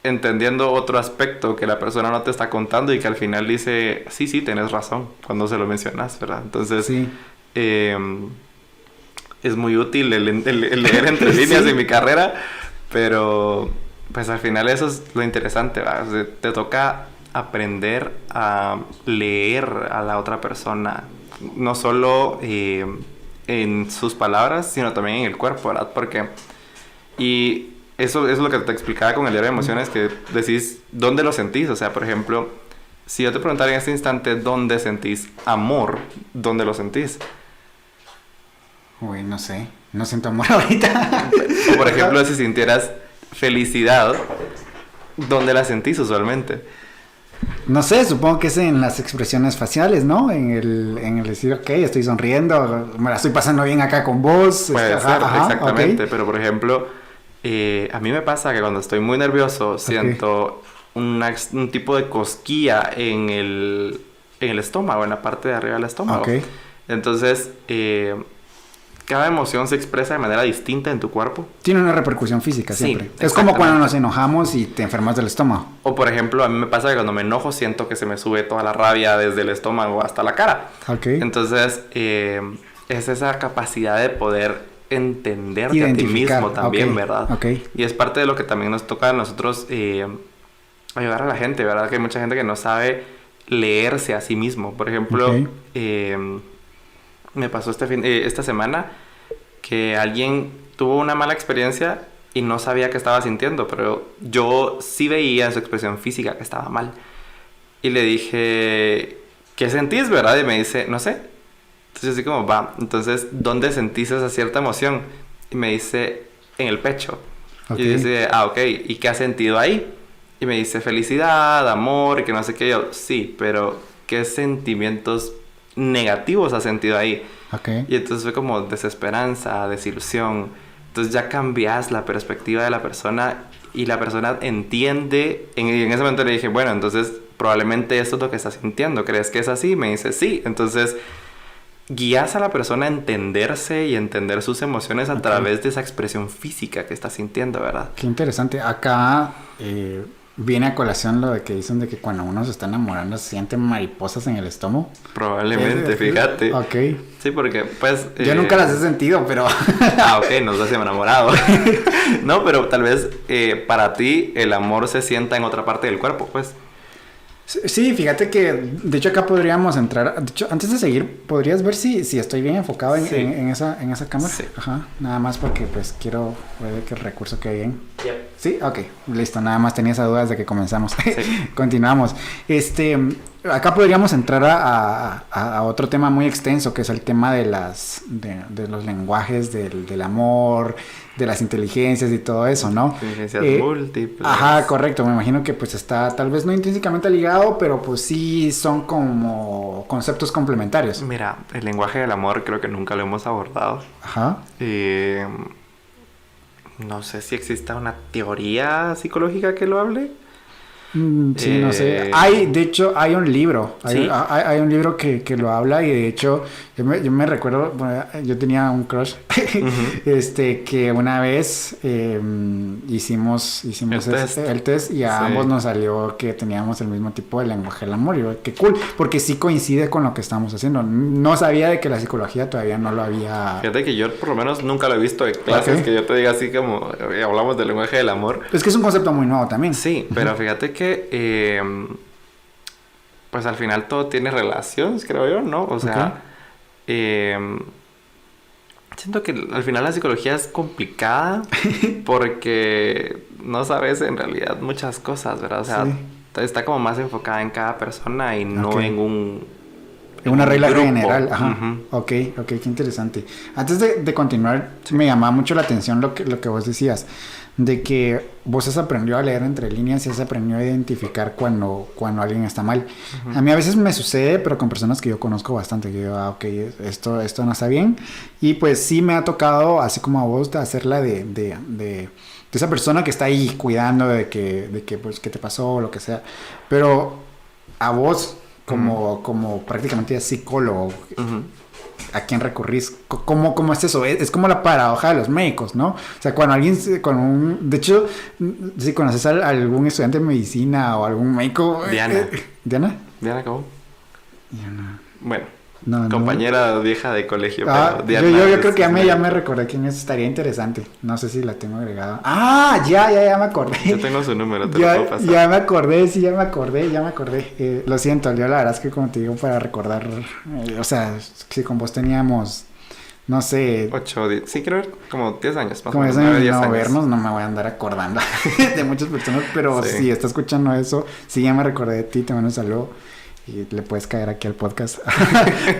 entendiendo otro aspecto que la persona no te está contando y que al final dice, sí, tenés razón, cuando se lo mencionas, ¿verdad? Entonces, sí. Es muy útil el leer entre líneas en mi carrera, pero pues al final eso es lo interesante, ¿verdad? O sea, te toca aprender a leer a la otra persona, no solo en sus palabras, sino también en el cuerpo, ¿verdad? Porque... Y eso es lo que te explicaba con el diario de emociones, que decís dónde lo sentís. O sea, por ejemplo, si yo te preguntara en este instante dónde sentís amor, ¿dónde lo sentís? Uy, no sé. No siento amor ahorita. O por ejemplo, si sintieras felicidad, ¿dónde la sentís usualmente? No sé, supongo que es en las expresiones faciales, ¿no? En el decir, ok, estoy sonriendo, me la estoy pasando bien acá con vos. Puede ser, exactamente. Okay. Pero por ejemplo... a mí me pasa que cuando estoy muy nervioso siento un tipo de cosquilla en el estómago, en la parte de arriba del estómago. Okay. Entonces, cada emoción se expresa de manera distinta en tu cuerpo. Tiene una repercusión física siempre. Sí, es como cuando nos enojamos y te enfermas del estómago. O por ejemplo, a mí me pasa que cuando me enojo siento que se me sube toda la rabia desde el estómago hasta la cara. Okay. Entonces, es esa capacidad de poder entenderte a ti mismo también, ¿verdad? Okay. Y es parte de lo que también nos toca a nosotros ayudar a la gente, ¿verdad? Que hay mucha gente que no sabe leerse a sí mismo. Por ejemplo, me pasó esta semana que alguien tuvo una mala experiencia y no sabía qué estaba sintiendo, pero yo sí veía en su expresión física que estaba mal. Y le dije, ¿qué sentís, verdad? Y me dice, no sé. Entonces así como, entonces, ¿dónde sentís esa cierta emoción? Y me dice, en el pecho. Okay. Y dice, ok, ¿y qué has sentido ahí? Y me dice, felicidad, amor, que no sé qué. Yo, sí, pero ¿qué sentimientos negativos has sentido ahí? Okay. Y entonces fue como desesperanza, desilusión. Entonces ya cambias la perspectiva de la persona y la persona entiende. En ese momento le dije, bueno, entonces probablemente esto es lo que estás sintiendo. ¿Crees que es así? Me dice, sí. Entonces... guías a la persona a entenderse y entender sus emociones a través de esa expresión física que está sintiendo, ¿verdad? Qué interesante. Acá viene a colación lo de que dicen de que cuando uno se está enamorando se sienten mariposas en el estómago. Probablemente, fíjate. Ok. Sí, porque pues... Yo nunca las he sentido, pero... ok, nos has enamorado. No, pero tal vez para ti el amor se sienta en otra parte del cuerpo, pues. Sí, fíjate que de hecho acá podríamos entrar, de hecho antes de seguir, ¿podrías ver si estoy bien enfocado en esa cámara? Sí. Ajá, nada más porque pues quiero ver que el recurso quede bien. Yep. Sí, ok, listo, nada más tenía esa duda desde que comenzamos. Sí. Continuamos. Acá podríamos entrar a otro tema muy extenso, que es el tema de los lenguajes del amor, de las inteligencias y todo eso, ¿no? Inteligencias múltiples. Ajá, correcto. Me imagino que pues está tal vez no intrínsecamente ligado, pero pues sí son como conceptos complementarios. Mira, el lenguaje del amor creo que nunca lo hemos abordado. Ajá. No sé si exista una teoría psicológica que lo hable. Sí, no sé. De hecho, hay un libro. Hay un libro que lo habla y de hecho, yo me recuerdo, bueno, yo tenía un crush uh-huh. Que una vez hicimos el test y a ambos nos salió que teníamos el mismo tipo de lenguaje del amor. Y yo, qué cool, porque sí coincide con lo que estamos haciendo. No sabía de que la psicología todavía no lo había... Fíjate que yo por lo menos nunca lo he visto en clases que yo te diga así como hablamos del lenguaje del amor. Es que es un concepto muy nuevo también. Sí, pero fíjate que pues al final todo tiene relaciones, creo yo, ¿no? O sea, siento que al final la psicología es complicada porque no sabes en realidad muchas cosas, ¿verdad? O sea, está como más enfocada en cada persona y no en una regla grupo. General, ajá. Uh-huh. Ok, qué interesante. Antes de continuar, me llamaba mucho la atención lo que vos decías, de que vos has aprendido a leer entre líneas y has aprendido a identificar cuando alguien está mal. Uh-huh. A mí a veces me sucede, pero con personas que yo conozco bastante, que digo, ok, esto no está bien. Y pues sí me ha tocado, así como a vos, de hacerla de esa persona que está ahí cuidando de que pues, qué te pasó o lo que sea. Pero a vos... Como prácticamente psicólogo, uh-huh. ¿A quién recurrís? ¿Cómo es eso? Es como la paradoja de los médicos, ¿no? O sea, cuando alguien, de hecho, si conoces a algún estudiante de medicina o algún médico... Diana. ¿Diana? ¿Diana cómo? Diana. Bueno, compañera vieja de colegio. Pero Diana, yo creo que ya me recordé quién es. Estaría interesante. No sé si la tengo agregada. Ya me acordé. Yo tengo su número, te lo puedo pasar. Ya me acordé. Lo siento, yo la verdad es que como te digo, para recordar, o sea, si con vos teníamos, no sé... 8, 10, sí, creo como 10 años. Más como 10 años de no vernos, no me voy a andar acordando de muchas personas, pero si está escuchando eso, sí, ya me recordé de ti, te mando un saludo. Y le puedes caer aquí al podcast.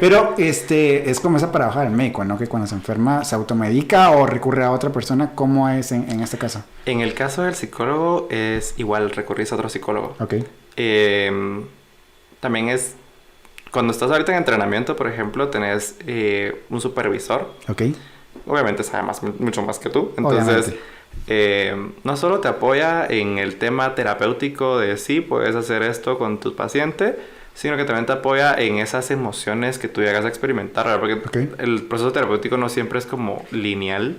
Pero es como esa paradoja del médico, ¿no? Que cuando se enferma se automedica o recurre a otra persona. ¿Cómo es en este caso? En el caso del psicólogo es igual, recurrís a otro psicólogo. Ok. También es... Cuando estás ahorita en entrenamiento, por ejemplo, tenés un supervisor. Ok. Obviamente sabe mucho más que tú. Entonces... no solo te apoya en el tema terapéutico de sí, puedes hacer esto con tu paciente, sino que también te apoya en esas emociones que tú llegas a experimentar, ¿verdad? Porque el proceso terapéutico no siempre es como lineal,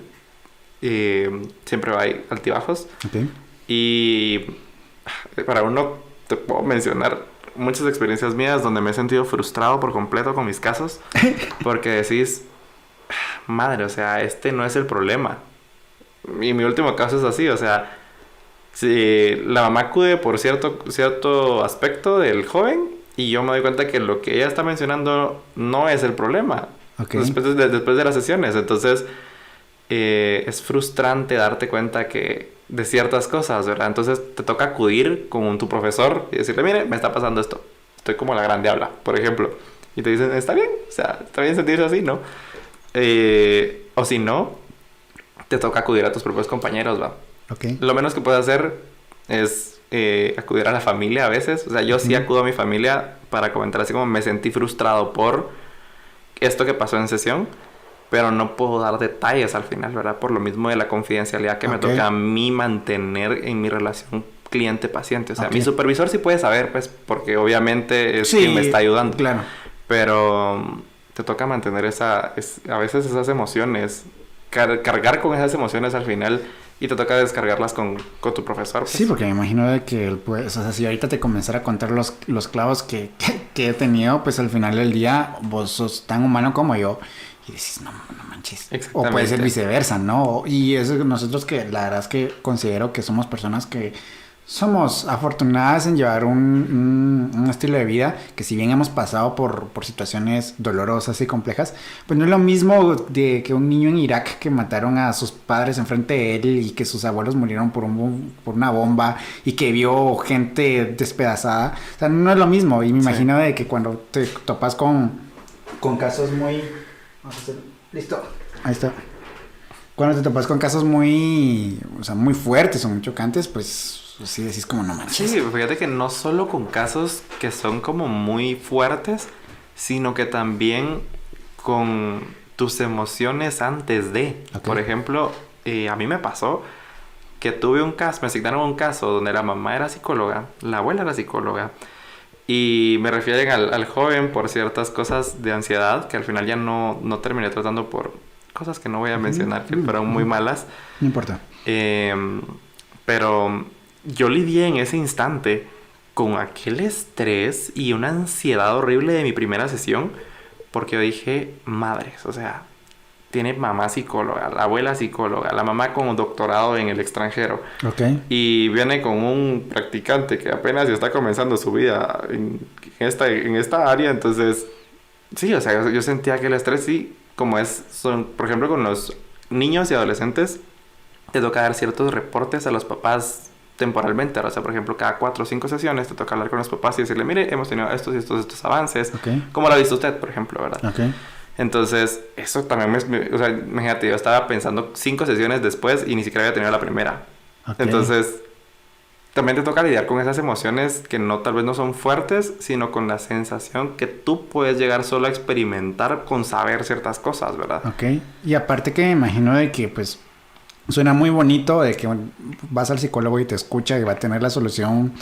siempre hay altibajos. Okay. Y para uno te puedo mencionar muchas experiencias mías donde me he sentido frustrado por completo con mis casos, porque decís, madre, o sea, este no es el problema. Y mi último caso es así, o sea, si la mamá acude por cierto aspecto del joven y yo me doy cuenta que lo que ella está mencionando no es el problema. Okay. Después de las sesiones. Entonces, es frustrante darte cuenta de ciertas cosas, ¿verdad? Entonces, te toca acudir con tu profesor y decirle, mire, me está pasando esto. Estoy como la gran diabla, por ejemplo. Y te dicen, está bien, o sea, está bien sentirse así, ¿no? O si no... te toca acudir a tus propios compañeros, ¿va? Okay. Lo menos que puedes hacer es acudir a la familia a veces. O sea, yo sí acudo a mi familia para comentar así como me sentí frustrado por esto que pasó en sesión, pero no puedo dar detalles al final, ¿verdad? Por lo mismo de la confidencialidad que me toca a mí mantener en mi relación cliente-paciente. O sea, mi supervisor sí puede saber, pues, porque obviamente es quien me está ayudando. Claro. Pero te toca mantener a veces esas emociones... cargar con esas emociones al final y te toca descargarlas con tu profesor. Pues. Sí, porque me imagino de que, pues, o sea, si ahorita te comenzara a contar los clavos que he tenido, pues al final del día vos sos tan humano como yo y decís, no manches. O puede ser viceversa, ¿no? Y eso nosotros que la verdad es que considero que somos personas que somos afortunadas en llevar un estilo de vida que, si bien hemos pasado por situaciones dolorosas y complejas, pues no es lo mismo de que un niño en Irak que mataron a sus padres enfrente de él y que sus abuelos murieron por una bomba y que vio gente despedazada. O sea, no es lo mismo. Y me imagino de que cuando te topas con casos muy... Vamos a hacer... Listo. Ahí está. Cuando te topas con casos muy fuertes o muy chocantes, pues sí decís como no manches. Sí, fíjate que no solo con casos que son como muy fuertes, sino que también con tus emociones antes de. Okay. Por ejemplo, a mí me pasó que tuve un caso, me asignaron un caso donde la mamá era psicóloga, la abuela era psicóloga, y me refieren al joven por ciertas cosas de ansiedad que al final ya no terminé tratando por cosas que no voy a mencionar, que fueron muy malas. No importa. Pero yo lidié en ese instante con aquel estrés y una ansiedad horrible de mi primera sesión, porque yo dije, madres, o sea, tiene mamá psicóloga, la abuela psicóloga, la mamá con un doctorado en el extranjero. Okay. Y viene con un practicante que apenas está comenzando su vida en esta área. Entonces, sí, o sea, yo sentía que el estrés, sí, por ejemplo, con los niños y adolescentes, te toca dar ciertos reportes a los papás temporalmente. O sea, por ejemplo, cada 4 o 5 sesiones te toca hablar con los papás y decirle, mire, hemos tenido estos y estos avances. Okay. ¿Cómo lo ha visto usted, por ejemplo, verdad? Okay. Entonces, eso también o sea, imagínate, yo estaba pensando 5 sesiones después y ni siquiera había tenido la primera. Okay. Entonces, también te toca lidiar con esas emociones que tal vez no son fuertes, sino con la sensación que tú puedes llegar solo a experimentar con saber ciertas cosas, ¿verdad? Ok. Y aparte que me imagino de que, pues, suena muy bonito de que vas al psicólogo y te escucha y va a tener la solución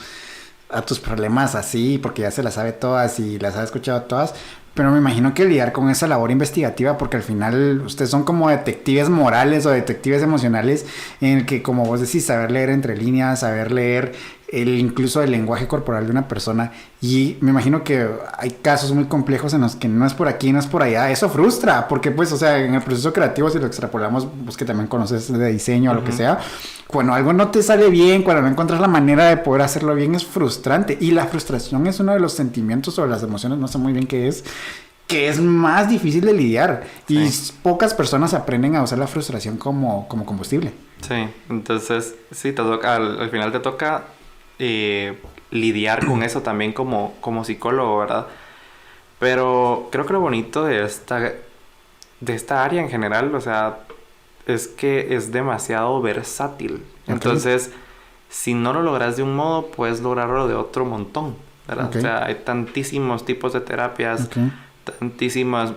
a tus problemas así, porque ya se las sabe todas y las ha escuchado todas. Pero me imagino que lidiar con esa labor investigativa, porque al final ustedes son como detectives morales o detectives emocionales, en el que, como vos decís, saber leer entre líneas, saber leer incluso el lenguaje corporal de una persona. Y me imagino que hay casos muy complejos en los que no es por aquí, no es por allá. Eso frustra, porque pues, o sea, en el proceso creativo, si lo extrapolamos, vos que también conoces de diseño o lo que sea, cuando algo no te sale bien, cuando no encuentras la manera de poder hacerlo bien, es frustrante. Y la frustración es uno de los sentimientos o de las emociones, no sé muy bien qué es, que es más difícil de lidiar. Sí. Y pocas personas aprenden a usar la frustración como combustible. Sí, entonces sí, al final te toca lidiar con eso también como psicólogo, ¿verdad? Pero creo que lo bonito de esta área en general, o sea, es que es demasiado versátil. Okay. Entonces, si no lo logras de un modo, puedes lograrlo de otro montón, ¿verdad? Okay. O sea, hay tantísimos tipos de terapias, okay, tantísimas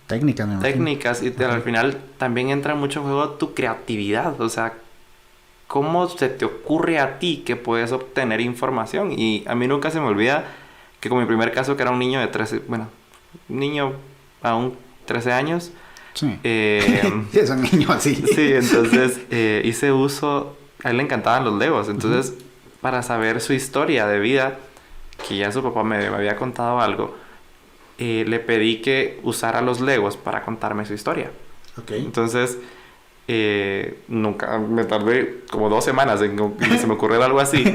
técnicas y al final también entra mucho en juego tu creatividad. O sea, ¿cómo se te ocurre a ti que puedes obtener información? Y a mí nunca se me olvida que con mi primer caso, que era un niño de 13... Bueno, niño aún 13 años. Sí. Sí, es un niño así. Sí, entonces hice uso... A él le encantaban los Legos. Entonces, para saber su historia de vida, que ya su papá me había contado algo, le pedí que usara los Legos para contarme su historia. Okay. Entonces... nunca me tardé como 2 semanas en que se me ocurriera algo así,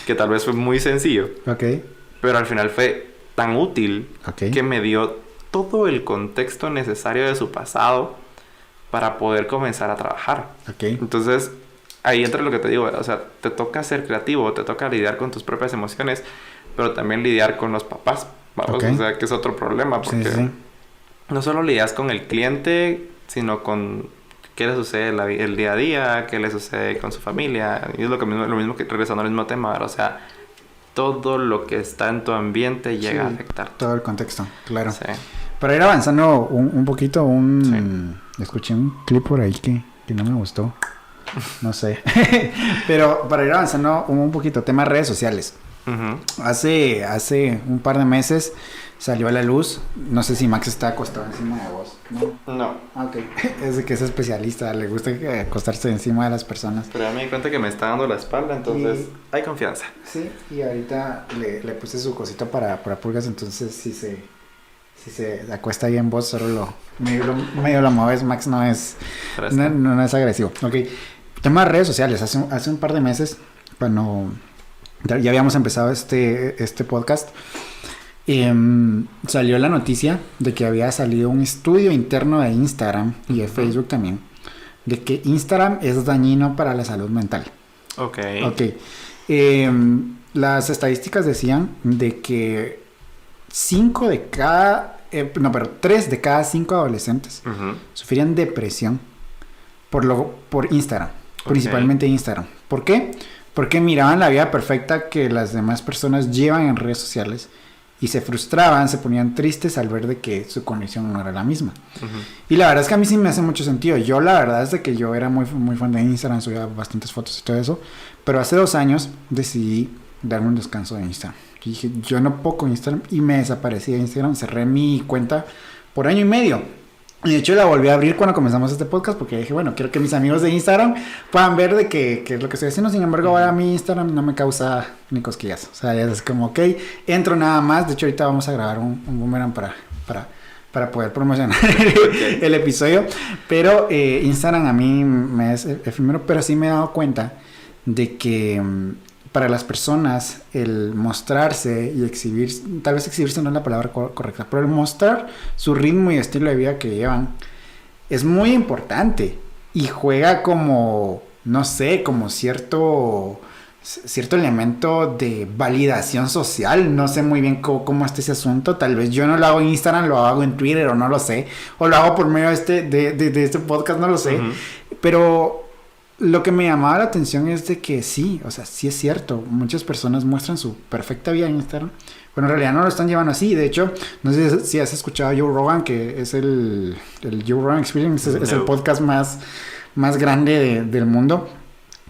que tal vez fue muy sencillo, okay, pero al final fue tan útil, okay, que me dio todo el contexto necesario de su pasado para poder comenzar a trabajar. Okay. Entonces ahí entra lo que te digo, o sea, te toca ser creativo, te toca lidiar con tus propias emociones, pero también lidiar con los papás, vamos, okay, o sea, que es otro problema, porque sí. No solo lidias con el cliente, sino con qué le sucede el día a día, qué le sucede con su familia. Y es lo mismo que regresando al mismo tema, ¿verdad? O sea, todo lo que está en tu ambiente llega a afectar. Todo el contexto, claro. Sí. Para ir avanzando un poquito, sí, escuché un clip por ahí que no me gustó. No sé. Pero para ir avanzando un poquito, tema redes sociales. Uh-huh. Hace un par de meses salió a la luz. No sé si Max está acostado encima de vos. No. Ok. Es de que es especialista. Le gusta acostarse encima de las personas. Pero ya me di cuenta que me está dando la espalda. Entonces hay confianza. Sí. Y ahorita le puse su cosita para pulgas. Entonces si se acuesta ahí en vos, solo medio lo mueves. Max no es agresivo. Ok. Tema de redes sociales. Hace un par de meses cuando ya habíamos empezado este podcast, salió la noticia de que había salido un estudio interno de Instagram y de Facebook también, de que Instagram es dañino para la salud mental. Ok. Las estadísticas decían de que 3 de cada 5 adolescentes sufrían depresión por Instagram, principalmente Instagram. ¿Por qué? Porque miraban la vida perfecta que las demás personas llevan en redes sociales y se frustraban, se ponían tristes al ver de que su condición no era la misma. Y la verdad es que a mí sí me hace mucho sentido. Yo la verdad es de que yo era muy, muy fan de Instagram, subía bastantes fotos y todo eso, pero hace 2 años decidí darme un descanso de Instagram. Y dije, yo no puedo con Instagram, y me desaparecí de Instagram, cerré mi cuenta por 1 año y medio. Y de hecho la volví a abrir cuando comenzamos este podcast porque dije, bueno, quiero que mis amigos de Instagram puedan ver de qué es lo que estoy haciendo. Sin embargo, ahora mi Instagram no me causa ni cosquillas. O sea, ya es como, ok, entro nada más. De hecho, ahorita vamos a grabar un boomerang para poder promocionar el episodio. Pero Instagram a mí me es efímero, pero sí me he dado cuenta de que para las personas el mostrarse y exhibir, tal vez exhibirse no es la palabra correcta, pero el mostrar su ritmo y estilo de vida que llevan es muy importante y juega como, no sé, como cierto elemento de validación social. No sé muy bien cómo está ese asunto. Tal vez yo no lo hago en Instagram, lo hago en Twitter, o no lo sé, o lo hago por medio de este podcast, no lo sé. Pero lo que me llamaba la atención es de que sí, o sea, sí es cierto, muchas personas muestran su perfecta vida en Instagram, pero en realidad no lo están llevando así. De hecho, no sé si has escuchado a Joe Rogan, que es el Joe Rogan Experience, es el podcast más grande del mundo.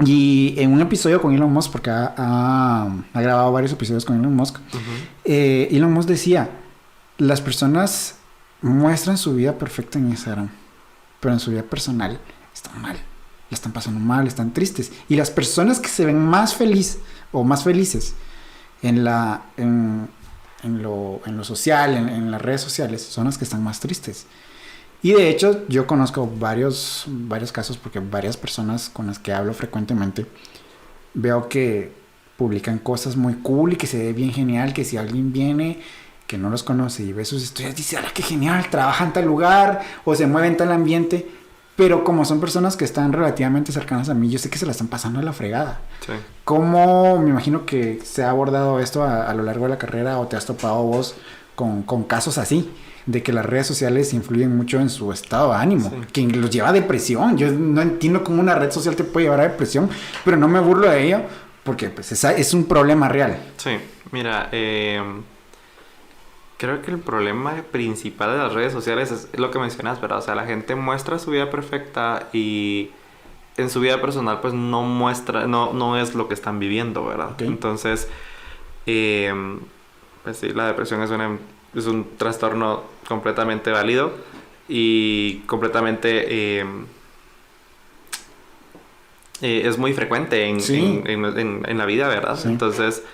Y en un episodio con Elon Musk, porque ha grabado varios episodios con Elon Musk, Elon Musk decía, las personas muestran su vida perfecta en Instagram, pero en su vida personal están mal. La están pasando mal, están tristes. Y las personas que se ven más felices en lo social, en las redes sociales, son las que están más tristes. Y de hecho, yo conozco varios casos, porque varias personas con las que hablo frecuentemente veo que publican cosas muy cool y que se ve bien genial, que si alguien viene que no los conoce y ve sus historias, dice, ¡ah, qué genial! Trabaja en tal lugar o se mueve en tal ambiente. Pero como son personas que están relativamente cercanas a mí, yo sé que se la están pasando a la fregada. Sí. ¿Cómo me imagino que se ha abordado esto a lo largo de la carrera, o te has topado vos con casos así? De que las redes sociales influyen mucho en su estado de ánimo, que los lleva a depresión. Yo no entiendo cómo una red social te puede llevar a depresión, pero no me burlo de ello, porque pues, es un problema real. Sí, mira, creo que el problema principal de las redes sociales es lo que mencionas, ¿verdad? O sea, la gente muestra su vida perfecta y en su vida personal pues no muestra, no es lo que están viviendo, ¿verdad? Okay. Entonces, pues sí, la depresión es un trastorno completamente válido y completamente es muy frecuente en la vida, ¿verdad? Sí. Entonces,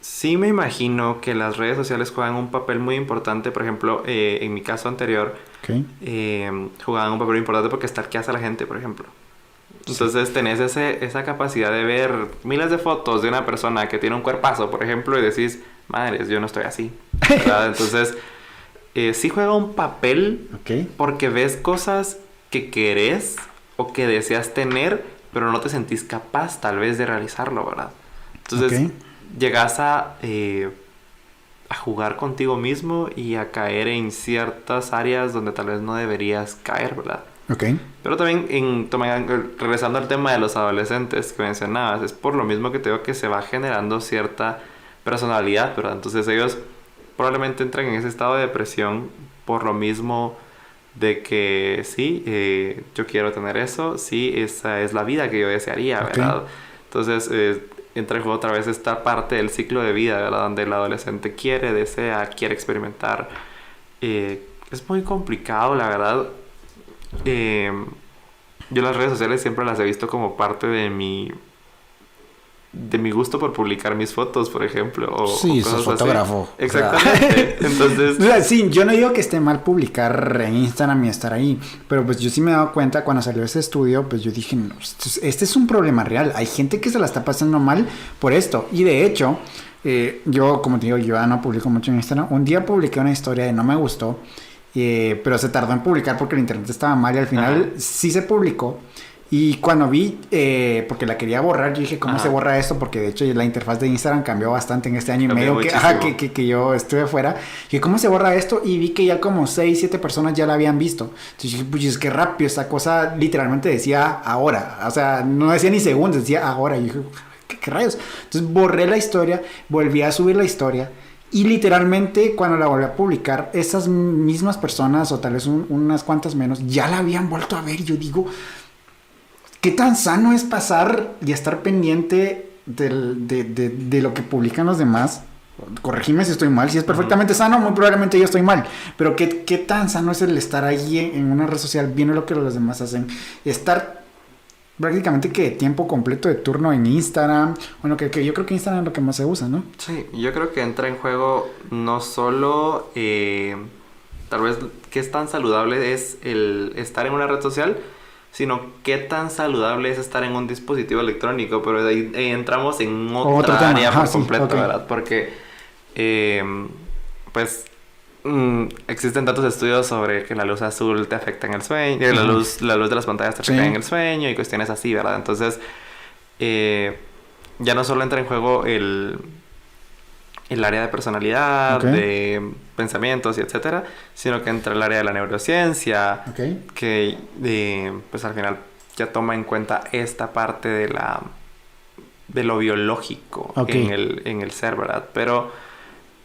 sí me imagino que las redes sociales juegan un papel muy importante. Por ejemplo, en mi caso anterior, jugaban un papel importante porque stalkeas a la gente, por ejemplo. Entonces tenés esa capacidad de ver miles de fotos de una persona que tiene un cuerpazo, por ejemplo, y decís, madres, yo no estoy así, ¿verdad? Entonces, sí juega un papel porque ves cosas que querés o que deseas tener, pero no te sentís capaz tal vez de realizarlo, ¿verdad? Entonces, llegas a jugar contigo mismo y a caer en ciertas áreas donde tal vez no deberías caer, ¿verdad? Pero también, regresando al tema de los adolescentes que mencionabas, es por lo mismo que te digo que se va generando cierta personalidad, ¿verdad? Entonces ellos probablemente entran en ese estado de depresión por lo mismo de que sí, yo quiero tener eso, sí, esa es la vida que yo desearía, ¿verdad? Entonces entra en juego otra vez esta parte del ciclo de vida, ¿verdad? Donde el adolescente desea, quiere experimentar. Es muy complicado, la verdad. Yo las redes sociales siempre las he visto como parte de mi de mi gusto por publicar mis fotos, por ejemplo. Sí, sos fotógrafo. Así. Exactamente. Entonces... O sea, sí, yo no digo que esté mal publicar en Instagram y estar ahí, pero pues yo sí me he dado cuenta cuando salió este estudio, pues yo dije, no, este es un problema real. Hay gente que se la está pasando mal por esto. Y de hecho, yo, como te digo, yo ya no publico mucho en Instagram. Un día publiqué una historia de no me gustó, pero se tardó en publicar porque el internet estaba mal y al final sí se publicó. Y cuando vi, porque la quería borrar, yo dije, ¿cómo se borra esto? Porque de hecho la interfaz de Instagram cambió bastante en este año y medio que yo estuve fuera. Y ¿cómo se borra esto? Y vi que ya como 6, 7 personas ya la habían visto. Entonces dije, pues es que rápido, esa cosa literalmente decía ahora. O sea, no decía ni segundos, decía ahora. Y dije, ¿qué rayos? Entonces borré la historia, volví a subir la historia. Y literalmente cuando la volví a publicar, esas mismas personas, o tal vez unas cuantas menos, ya la habían vuelto a ver. Y yo digo... ¿Qué tan sano es pasar y estar pendiente de lo que publican los demás? Corregime si estoy mal. Si es perfectamente sano, muy probablemente yo estoy mal. Pero ¿qué tan sano es el estar ahí en una red social viendo lo que los demás hacen? Estar prácticamente que tiempo completo de turno en Instagram. Bueno, que yo creo que Instagram es lo que más se usa, ¿no? Sí, yo creo que entra en juego no solo... tal vez qué es tan saludable es el estar en una red social... sino qué tan saludable es estar en un dispositivo electrónico, pero de ahí entramos en otra área por completo, ¿verdad? Porque, pues, existen tantos estudios sobre que la luz azul te afecta en el sueño, la luz de las pantallas te afecta en el sueño y cuestiones así, ¿verdad? Entonces, ya no solo entra en juego el área de personalidad, de pensamientos y etcétera, sino que entra el área de la neurociencia, que pues al final ya toma en cuenta esta parte de lo biológico en el ser, ¿verdad? Pero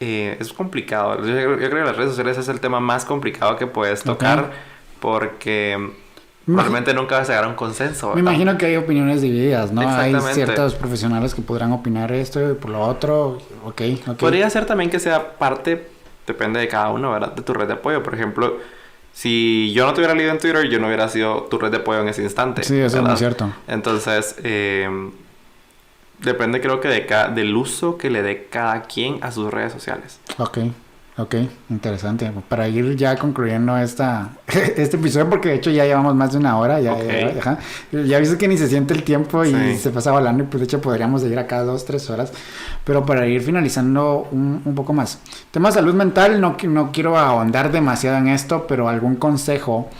es complicado. Yo creo que las redes sociales es el tema más complicado que puedes tocar porque... Realmente nunca vas a llegar a un consenso, ¿verdad? Me imagino que hay opiniones divididas, ¿no? Hay ciertos profesionales que podrán opinar esto y por lo otro, Podría ser también que sea parte, depende de cada uno, ¿verdad? De tu red de apoyo. Por ejemplo, si yo no te hubiera leído en Twitter, yo no hubiera sido tu red de apoyo en ese instante. Sí, eso es muy cierto. Entonces, depende creo que del uso que le dé cada quien a sus redes sociales. Ok, interesante. Para ir ya concluyendo este episodio, porque de hecho ya llevamos más de una hora. Ya viste que ni se siente el tiempo y se pasa volando. Y pues de hecho podríamos ir acá 2-3 horas. Pero para ir finalizando un poco más. Tema de salud mental, no quiero ahondar demasiado en esto, pero algún consejo...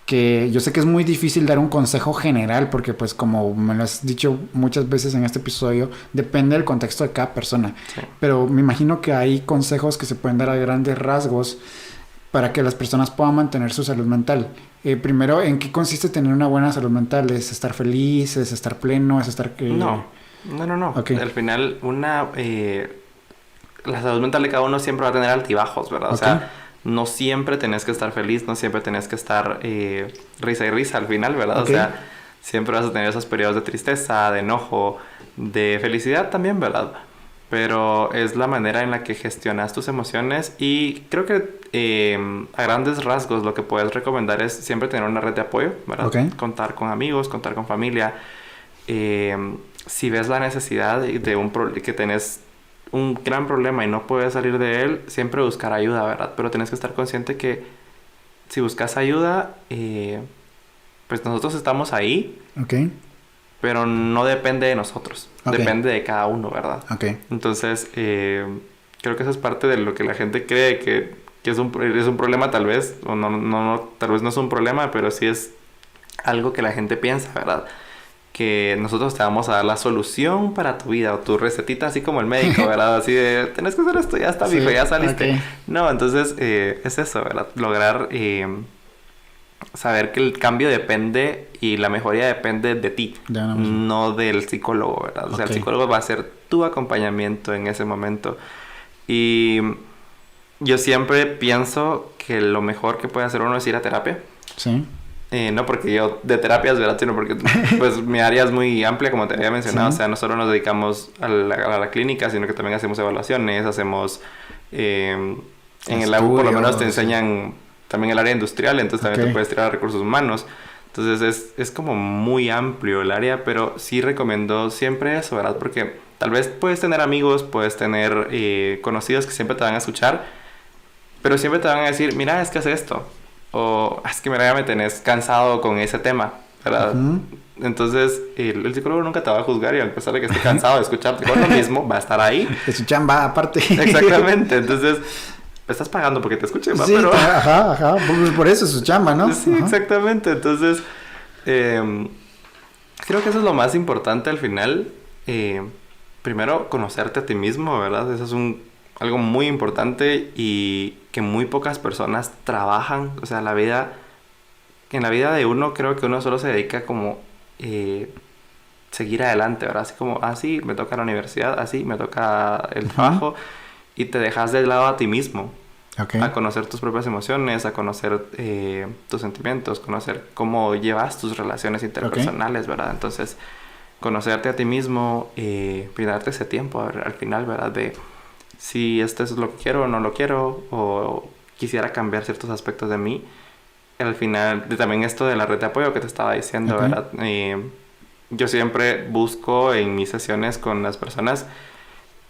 que yo sé que es muy difícil dar un consejo general porque pues como me lo has dicho muchas veces en este episodio, depende del contexto de cada persona. Pero me imagino que hay consejos que se pueden dar a grandes rasgos para que las personas puedan mantener su salud mental. Primero, ¿en qué consiste tener una buena salud mental? ¿Es estar feliz? ¿Es estar pleno? ¿Es estar...? No. Al final, la salud mental de cada uno siempre va a tener altibajos, ¿verdad? O sea... No siempre tenés que estar feliz, no siempre tenés que estar risa y risa al final, ¿verdad? O sea, siempre vas a tener esos periodos de tristeza, de enojo, de felicidad también, ¿verdad? Pero es la manera en la que gestionas tus emociones y creo que a grandes rasgos lo que puedes recomendar es siempre tener una red de apoyo, ¿verdad? Contar con amigos, contar con familia. Si ves la necesidad de que tenés un gran problema y no puedes salir de él, siempre buscar ayuda, ¿verdad? Pero tienes que estar consciente que si buscas ayuda, pues nosotros estamos ahí, pero no depende de nosotros, depende de cada uno, ¿verdad? Entonces, creo que eso es parte de lo que la gente cree que es un problema tal vez, o tal vez no es un problema, pero sí es algo que la gente piensa, ¿verdad? Que nosotros te vamos a dar la solución para tu vida o tu recetita, así como el médico, ¿verdad? Así de, tenés que hacer esto, ya está, mijo, ya saliste. No, entonces es eso, ¿verdad? Lograr saber que el cambio depende y la mejoría depende de ti, no del psicólogo, ¿verdad? O sea, el psicólogo va a ser tu acompañamiento en ese momento. Y yo siempre pienso que lo mejor que puede hacer uno es ir a terapia. Sí. No porque yo de terapias, ¿verdad? Sino porque pues mi área es muy amplia, como te había mencionado. O sea, no solo nos dedicamos a la clínica, sino que también hacemos evaluaciones, hacemos... en el labo por lo menos te enseñan también el área industrial, entonces también te puedes tirar a recursos humanos. Entonces es como muy amplio el área, pero sí recomiendo siempre eso, ¿verdad? Porque tal vez puedes tener amigos, puedes tener conocidos que siempre te van a escuchar, pero siempre te van a decir, mira, es que hace esto. O es que mira, ya me tenés cansado con ese tema, ¿verdad? Uh-huh. Entonces, el psicólogo nunca te va a juzgar y a pesar de que esté cansado de escucharte con lo mismo, va a estar ahí. Es su chamba aparte. Exactamente, entonces estás pagando porque te escuchen, ¿va? Sí, pero... ajá, por eso es su chamba, ¿no? Sí, ajá. Exactamente, entonces creo que eso es lo más importante al final. Primero, conocerte a ti mismo, ¿verdad? Eso es algo muy importante y que muy pocas personas trabajan. O sea, en la vida de uno creo que uno solo se dedica como seguir adelante, ¿verdad? Así como, sí, me toca la universidad, sí, me toca el trabajo, y te dejas de lado a ti mismo. Okay. A conocer tus propias emociones, a conocer tus sentimientos, conocer cómo llevas tus relaciones interpersonales, okay. ¿verdad? Entonces, conocerte a ti mismo y darte ese tiempo al final, ¿verdad? De si esto es lo que quiero o no lo quiero, o quisiera cambiar ciertos aspectos de mí. Al final, también esto de la red de apoyo que te estaba diciendo, okay. ¿verdad? Yo siempre busco en mis sesiones con las personas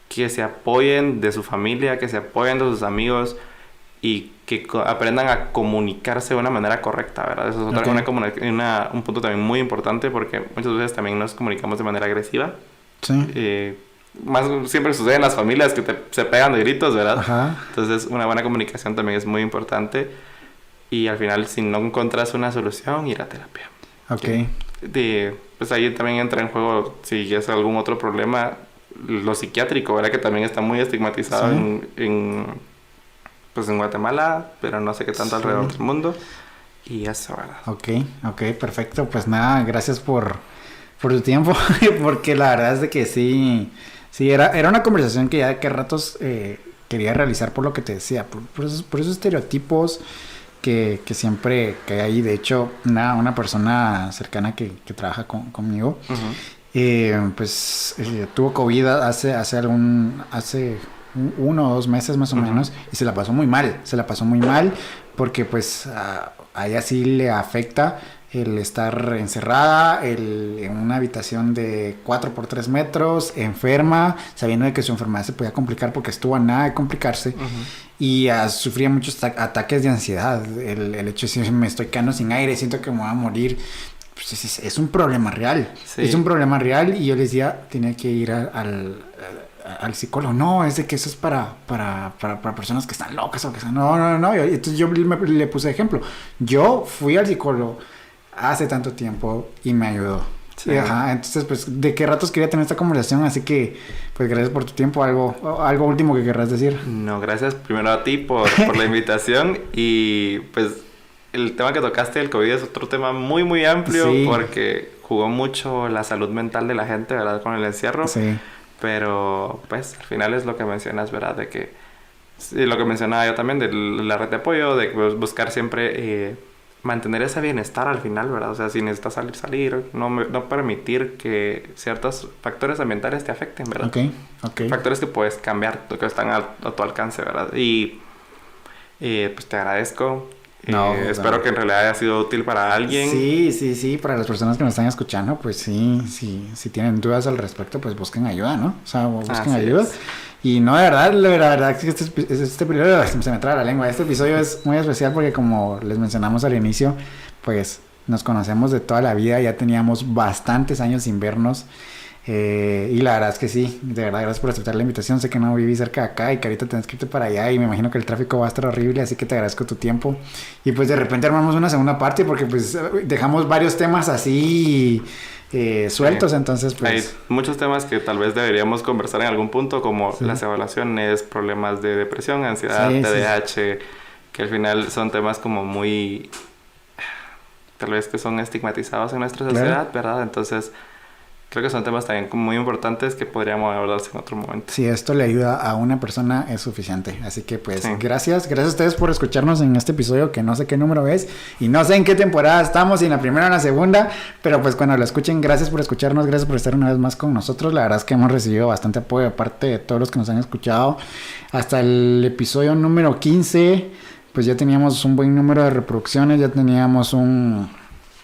que se apoyen de su familia, que se apoyen de sus amigos y que aprendan a comunicarse de una manera correcta, ¿verdad? Eso es okay. Un punto también muy importante porque muchas veces también nos comunicamos de manera agresiva. Sí. Más siempre sucede en las familias que se pegan de gritos, ¿verdad? Ajá. Entonces, una buena comunicación también es muy importante. Y al final, si no encuentras una solución, ir a terapia. Ok. Pues ahí también entra en juego, si es algún otro problema, lo psiquiátrico, ¿verdad? Que también está muy estigmatizado sí. en Guatemala, pero no sé qué tanto sí. alrededor del mundo. Y eso, ¿verdad? Ok, perfecto. Pues nada, gracias por tu tiempo, porque la verdad es de que sí, era una conversación que ya que ratos quería realizar por lo que te decía, por esos estereotipos que siempre que hay ahí. De hecho, una persona cercana que trabaja conmigo, uh-huh. Tuvo COVID hace 1 o 2 meses más o uh-huh. menos, y se la pasó muy mal porque pues a ella sí le afecta el estar encerrada en una habitación de 4x3 metros, enferma, sabiendo de que su enfermedad se podía complicar porque estuvo a nada de complicarse, uh-huh. y sufría muchos ataques de ansiedad. El hecho de decir, me estoy quedando sin aire, siento que me voy a morir, pues es un problema real, sí. Es un problema real, y yo les decía, tenía que ir al psicólogo. No, es de que eso es para personas que están locas o que están... No. Entonces yo le puse ejemplo. Yo fui al psicólogo hace tanto tiempo y me ayudó. Sí. Ajá, entonces pues de qué ratos quería tener esta conversación, así que pues gracias por tu tiempo. Algo último que querrás decir. No, gracias primero a ti por la invitación. Y pues el tema que tocaste del COVID es otro tema muy muy amplio, sí. porque jugó mucho la salud mental de la gente, ¿verdad? Con el encierro. Sí. Pero pues al final es lo que mencionas, ¿verdad? De que lo que mencionaba yo también de la red de apoyo, de buscar siempre mantener ese bienestar al final, ¿verdad? O sea, si necesitas salir, no permitir que ciertos factores ambientales te afecten, ¿verdad? Ok. Factores que puedes cambiar, que están a tu alcance, ¿verdad? Y pues te agradezco. Espero que en realidad haya sido útil para alguien. Sí, para las personas que nos están escuchando, pues sí, si tienen dudas al respecto, pues busquen ayuda, ¿no? O sea, busquen ayuda. Y no, de verdad, la verdad que este episodio se me traba la lengua. Este episodio es muy especial porque, como les mencionamos al inicio, pues nos conocemos de toda la vida, ya teníamos bastantes años sin vernos. Y la verdad es que sí, de verdad, gracias por aceptar la invitación. Sé que no viví cerca de acá y que ahorita tenés que irte para allá, y me imagino que el tráfico va a estar horrible, así que te agradezco tu tiempo. Y pues de repente armamos una segunda parte porque pues dejamos varios temas así sueltos, entonces pues... Hay muchos temas que tal vez deberíamos conversar en algún punto, como las evaluaciones, problemas de depresión, ansiedad, TDAH, que al final son temas como muy... tal vez que son estigmatizados en nuestra sociedad, ¿verdad? Entonces... creo que son temas también muy importantes que podríamos abordarse en otro momento. Si esto le ayuda a una persona, es suficiente. Así que pues gracias a ustedes por escucharnos en este episodio, que no sé qué número es y no sé en qué temporada estamos, si en la primera o en la segunda, pero pues cuando lo escuchen, gracias por escucharnos, gracias por estar una vez más con nosotros. La verdad es que hemos recibido bastante apoyo de parte de todos los que nos han escuchado. Hasta el episodio número 15, pues ya teníamos un buen número de reproducciones, ya teníamos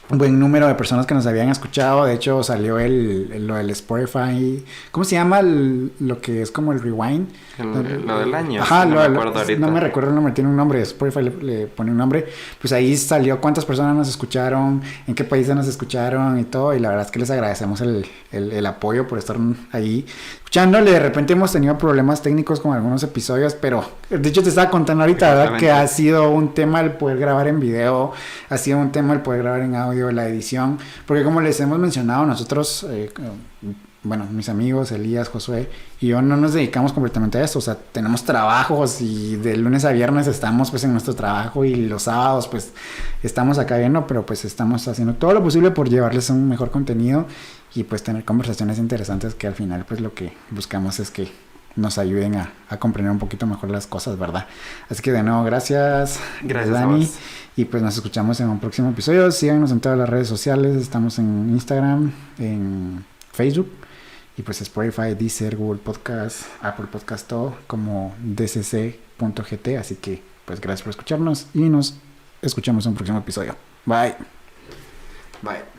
buen número de personas que nos habían escuchado. De hecho, salió lo del Spotify. ¿Cómo se llama lo que es como el rewind? Lo del año. Ajá, no me acuerdo ahorita. No me recuerdo el nombre, tiene un nombre. Spotify le pone un nombre. Pues ahí salió cuántas personas nos escucharon, en qué países nos escucharon y todo. Y la verdad es que les agradecemos el apoyo por estar ahí escuchándole. De repente hemos tenido problemas técnicos con algunos episodios, pero de hecho te estaba contando ahorita, ¿verdad? Que ha sido un tema el poder grabar en video, ha sido un tema el poder grabar en audio, la edición, porque como les hemos mencionado, nosotros, bueno, mis amigos, Elías, Josué y yo no nos dedicamos completamente a esto, o sea, tenemos trabajos y de lunes a viernes estamos pues en nuestro trabajo y los sábados pues estamos acá viendo, pero pues estamos haciendo todo lo posible por llevarles un mejor contenido y pues tener conversaciones interesantes que al final pues lo que buscamos es que nos ayuden a comprender un poquito mejor las cosas, ¿verdad? Así que de nuevo, gracias Dani. Y pues nos escuchamos en un próximo episodio. Síganos en todas las redes sociales. Estamos en Instagram, en Facebook. Y pues Spotify, Deezer, Google Podcast, Apple Podcast, todo como dcc.gt. Así que pues gracias por escucharnos y nos escuchamos en un próximo episodio. Bye. Bye.